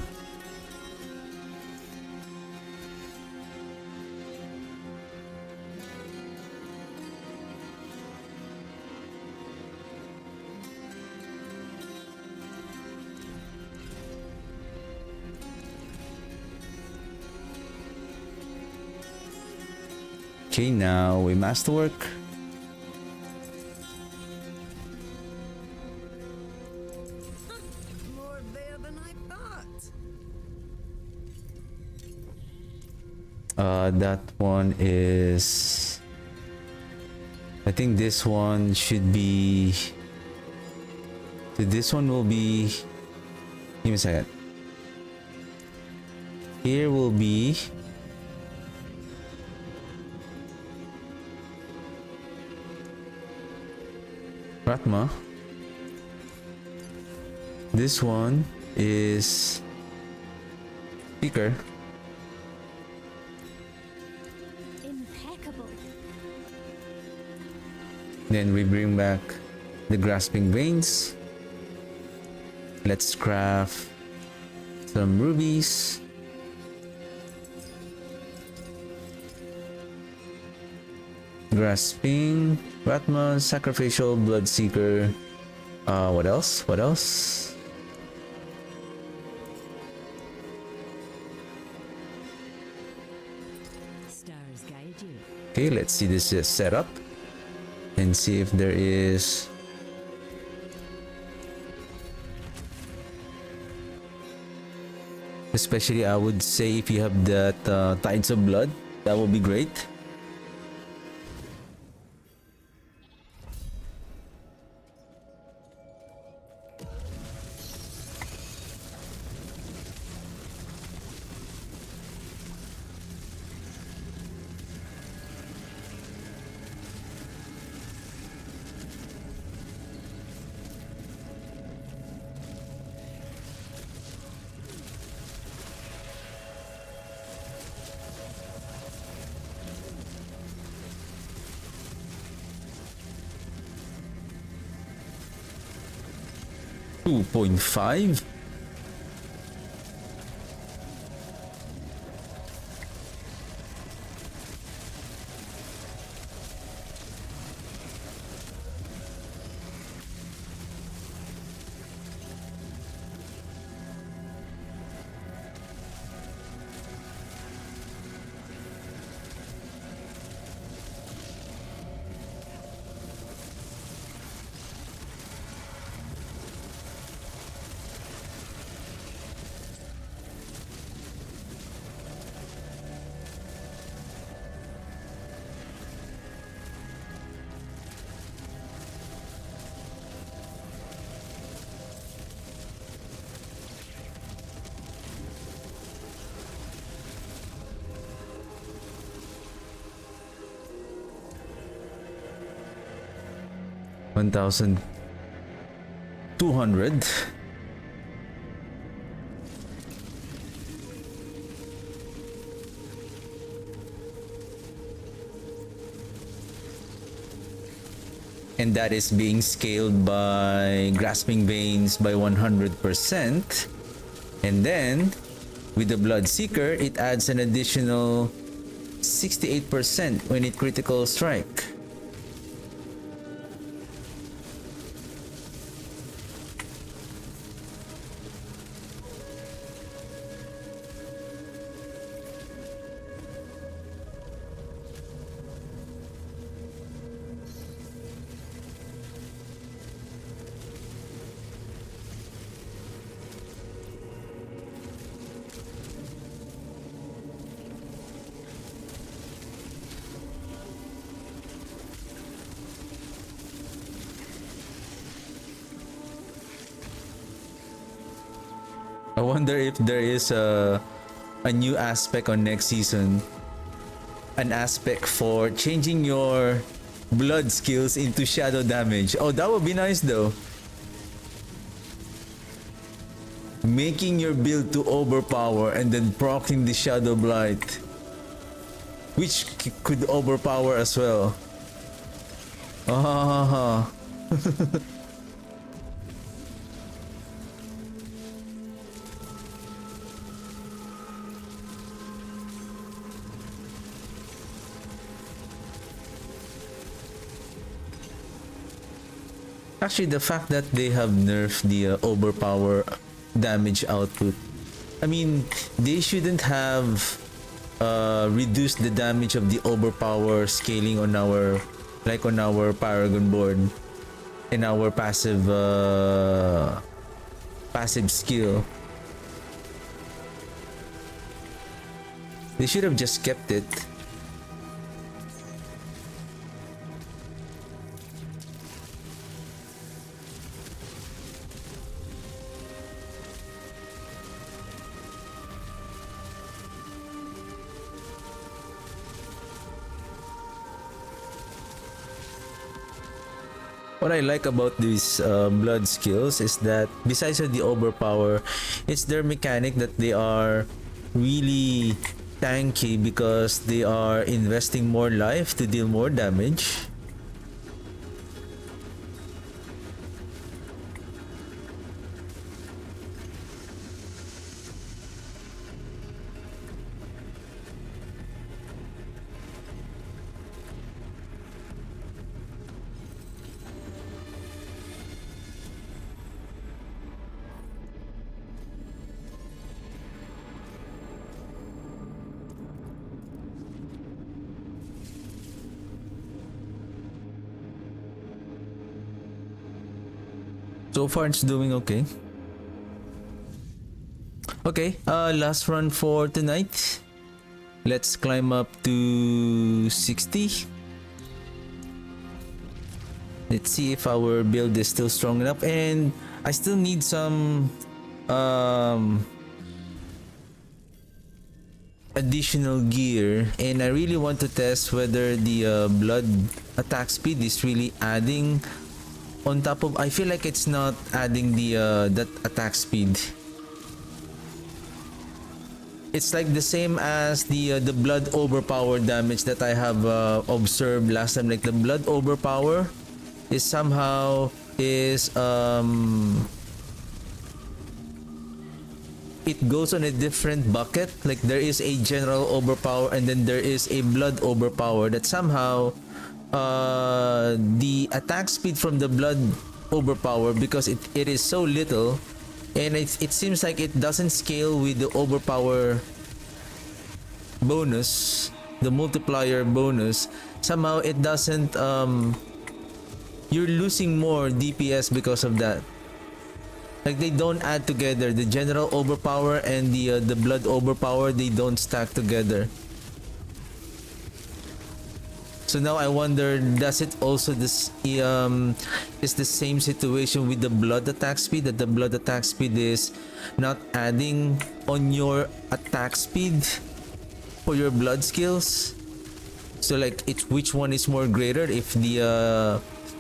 okay, now we masterwork. More there than I thought. That one is, I think this one should be, so this one will be, give me a second. Here will be Ratma. This one is Speaker. Impeccable. Then we bring back the grasping veins. Let's craft some rubies. Grasping, Ratma, Sacrificial, Bloodseeker. What else? What else? Stars guide you. Okay, let's see this setup and see if there is. Especially, I would say if you have that Tides of Blood, that would be great. $2.5. $1,200. And that is being scaled by Grasping Veins by 100%. And then with the Bloodseeker, it adds an additional 68% when it critical strike. I wonder if there is a new aspect on next season. An aspect for changing your blood skills into shadow damage. Oh, that would be nice though. Making your build to overpower and then proccing the Shadowblight, which could overpower as well. Ah. Actually, the fact that they have nerfed the overpower damage output, I mean, they shouldn't have reduced the damage of the overpower scaling on our, like on our Paragon board, in our passive passive skill. They should have just kept it. What I like about these blood skills is that besides of the overpower, it's their mechanic that they are really tanky because they are investing more life to deal more damage. So far it's doing okay. Okay, last run for tonight. Let's climb up to 60. Let's see if our build is still strong enough, and I still need some additional gear, and I really want to test whether the blood attack speed is really adding on top of. I feel like it's not adding the that attack speed. It's like the same as the blood overpower damage that I have observed last time. Like the blood overpower is somehow is it goes on a different bucket. Like there is a general overpower and then there is a blood overpower that somehow the attack speed from the blood overpower, because it is so little, and it seems like it doesn't scale with the overpower bonus, the multiplier bonus. Somehow it doesn't, you're losing more DPS because of that. Like they don't add together. The general overpower and the blood overpower, they don't stack together. So now I wonder, does it also this is the same situation with the blood attack speed, that the blood attack speed is not adding on your attack speed for your blood skills? So like which one is more greater? If the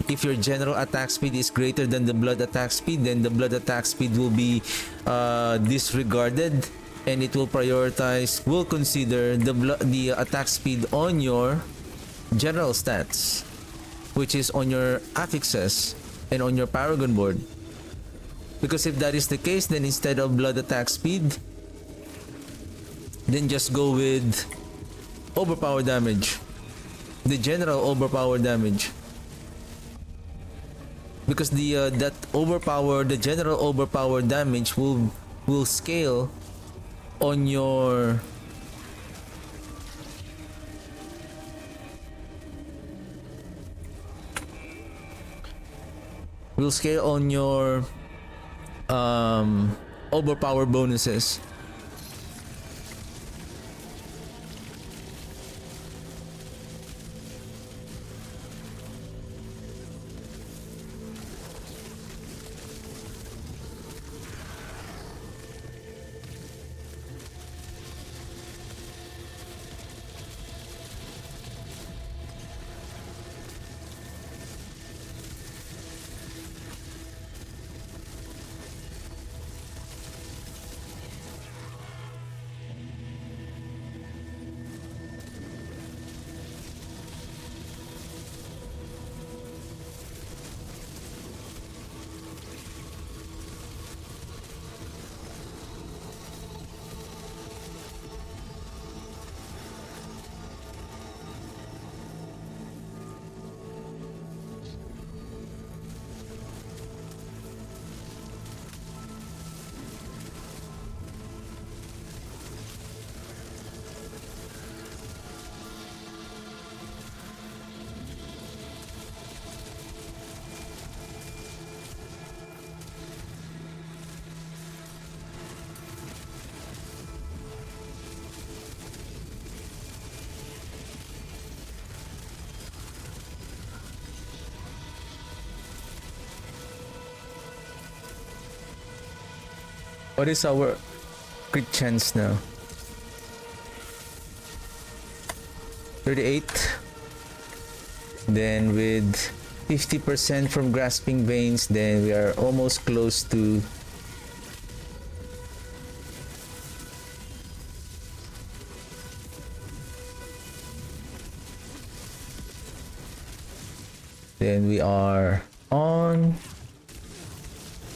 if your general attack speed is greater than the blood attack speed, then the blood attack speed will be disregarded, and it will consider the attack speed on your general stats, which is on your affixes and on your Paragon board. Because if that is the case, then instead of blood attack speed, then just go with overpower damage, the general overpower damage, because the general overpower damage will scale on your overpower bonuses. What is our crit chance now? 38. Then with 50% from grasping veins, then we are almost close to then we are on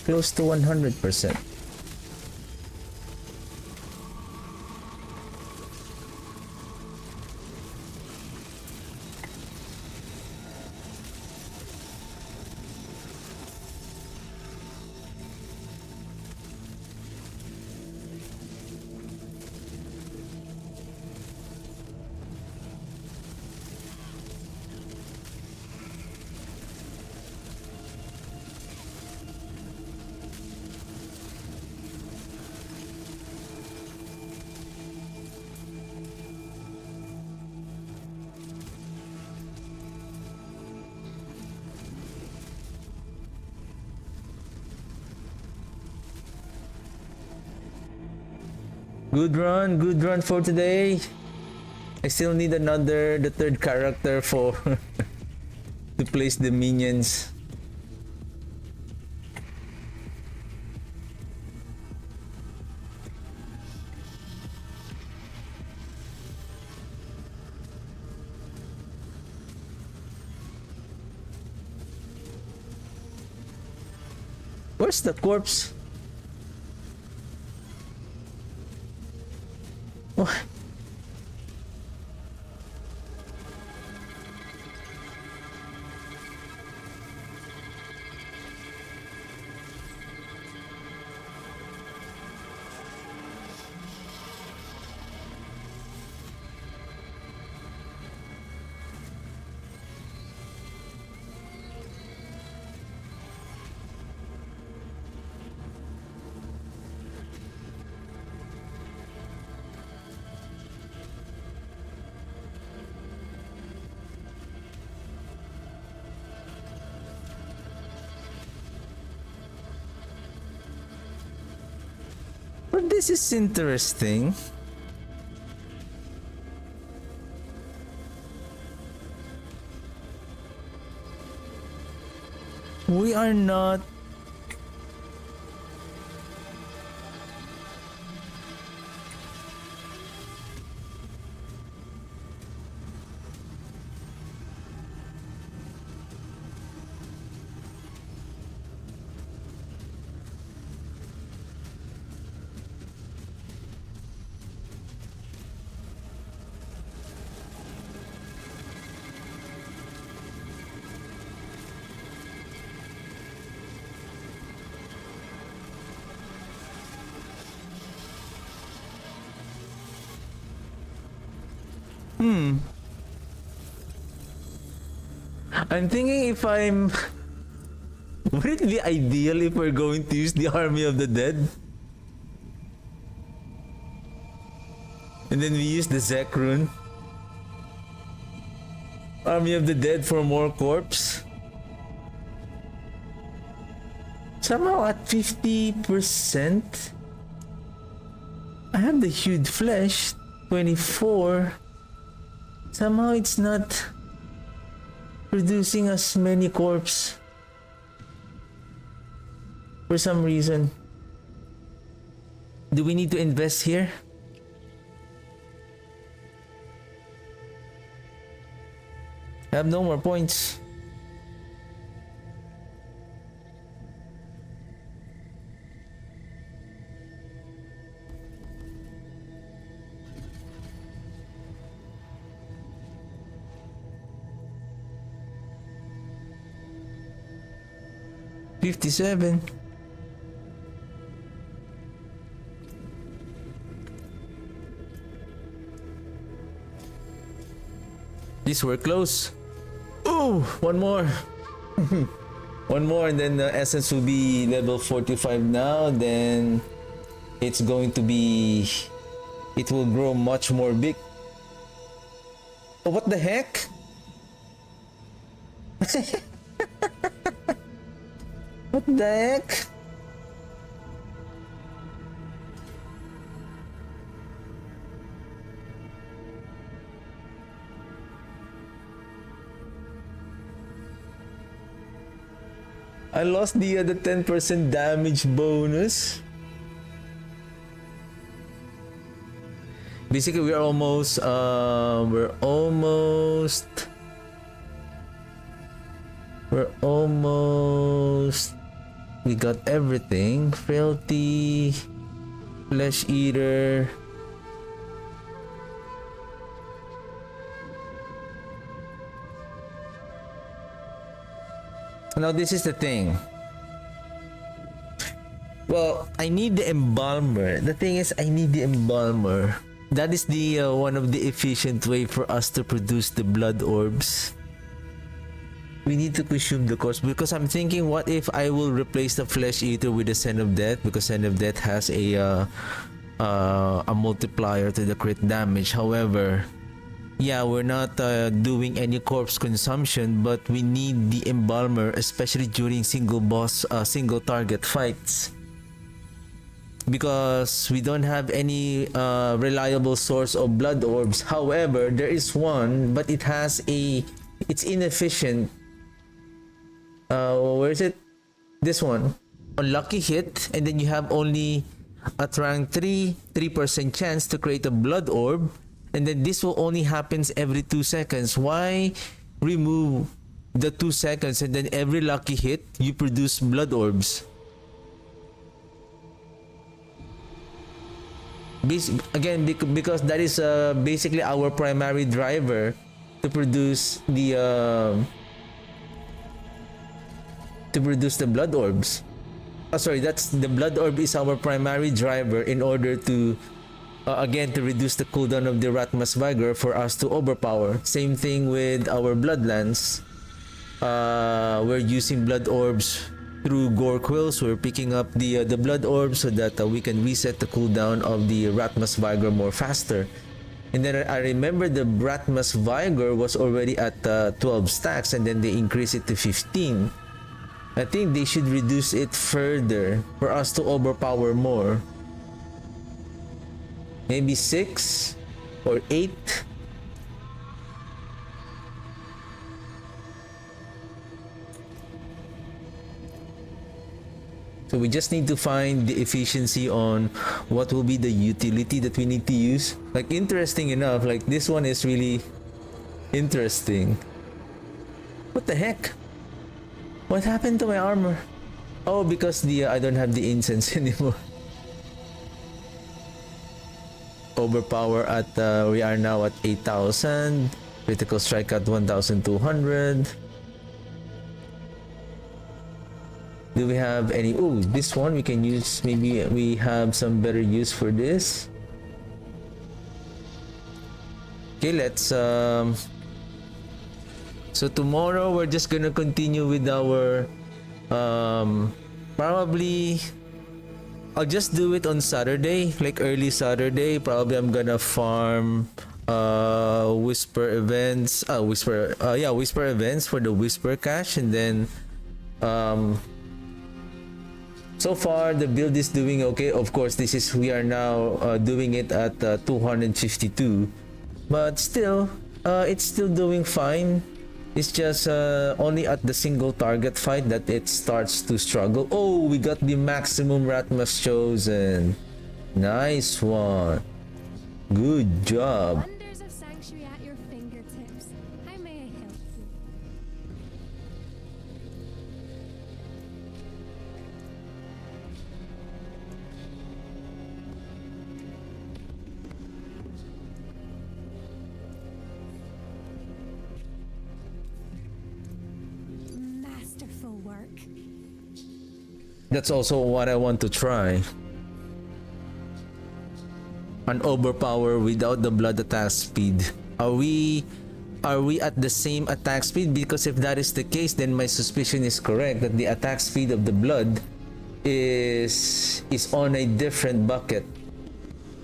close to 100%. Good run for today. I still need the third character for to place the minions. Where's the corpse? What? But this is interesting. We are not I'm thinking if I'm... Would it be ideal if we're going to use the Army of the Dead? And then we use the Zek rune. Army of the Dead for more corpse. Somehow at 50%. I have the hued flesh. 24. Somehow it's not producing as many corpse for some reason. Do we need to invest here? I have no more points. $57. These were close. Ooh, one more. One more and then the essence will be level 45 now. Then it's going to be... It will grow much more big. Oh, what the heck? What the heck? I lost the 10% damage bonus. Basically, we're almost we got everything. Frailty, Flesh Eater. Now this is the thing. Well, I need the Embalmer. The thing is, I need the Embalmer. That is the one of the efficient way for us to produce the blood orbs. We need to consume the course, because I'm thinking, what if I will replace the Flesh Eater with the Sen of Death, because Sen of Death has a multiplier to the crit damage. However, yeah, we're not doing any corpse consumption, but we need the Embalmer, especially during single target fights, because we don't have any reliable source of blood orbs. However, there is one, but it's inefficient. Where is it? This one. Unlucky hit, and then you have only at rank 3% chance to create a blood orb, and then this will only happens every 2 seconds. Why remove the 2 seconds and then every lucky hit you produce blood orbs? Again, because that is basically our primary driver to produce the blood orbs. Sorry, that's the blood orb is our primary driver in order to again to reduce the cooldown of the Ratmas Vigor for us to overpower. Same thing with our Bloodlands. We're using blood orbs through Gore Quills. We're picking up the blood orbs so that we can reset the cooldown of the Ratmas Vigor more faster. And then I remember the Ratmas Vigor was already at 12 stacks, and then they increased it to 15. I think they should reduce it further for us to overpower more. Maybe 6 or 8. So we just need to find the efficiency on what will be the utility that we need to use. Like, interesting enough, like this one is really interesting. What the heck? What happened to my armor? Oh, because I don't have the incense anymore. Overpower at we are now at 8,000. Critical strike at 1,200. Do we have any? Oh, this one we can use. Maybe we have some better use for this. Okay, let's so tomorrow we're just gonna continue with our probably I'll just do it on Saturday, like early Saturday. Probably I'm gonna farm whisper events whisper events for the whisper cache, and then so far the build is doing okay. Of course, we are now doing it at 252, but still it's still doing fine. It's just only at the single target fight that it starts to struggle. Oh, we got the maximum Ratmas chosen. Nice one. Good job. Wonders of Sanctuary at your fingertips. How may I help you? Masterful work. That's also what I want to try. An overpower without the blood attack speed. Are we at the same attack speed? Because if that is the case, then my suspicion is correct that the attack speed of the blood is on a different bucket.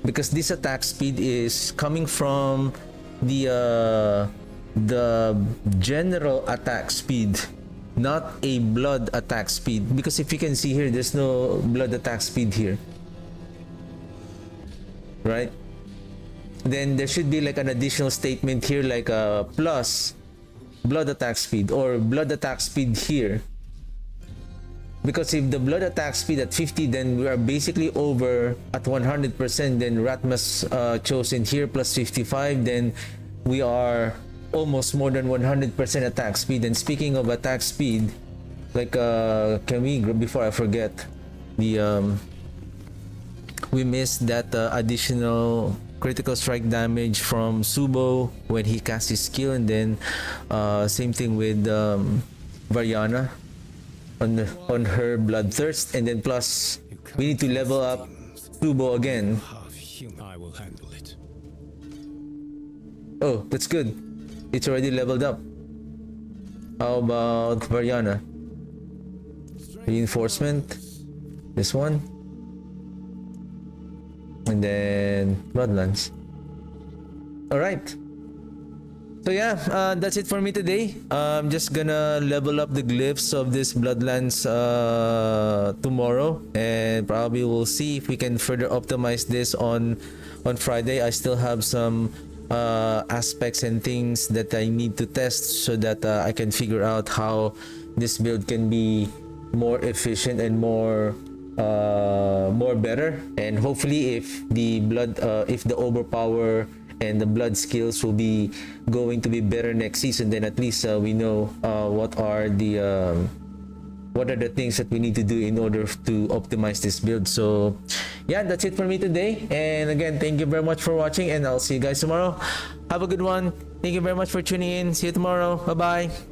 Because this attack speed is coming from the general attack speed, not a blood attack speed. Because if you can see here, there's no blood attack speed here, right? Then there should be like an additional statement here, like a plus blood attack speed or blood attack speed here. because if the blood attack speed at 50, then we are basically over at 100%. Then Ratmas chosen here plus 55, then we are almost more than 100% attack speed. And speaking of attack speed, like can we, before I forget, the we missed that additional critical strike damage from Subo when he casts his skill, and then same thing with Variana on her bloodthirst, and then plus we need to level up Subo again. Half human. I will handle it. Oh, that's good. It's already leveled up. How about Variana? Reinforcement. This one. And then Bloodlands. Alright. So yeah, that's it for me today. I'm just gonna level up the glyphs of this Bloodlands tomorrow, and probably we'll see if we can further optimize this on Friday. I still have some aspects and things that I need to test so that I can figure out how this build can be more efficient and more better. And hopefully if the overpower and the blood skills will be going to be better next season, then at least we know what are the things that we need to do in order to optimize this build. So yeah, that's it for me today, and again, thank you very much for watching, and I'll see you guys tomorrow. Have a good one. Thank you very much for tuning in. See you tomorrow. Bye bye.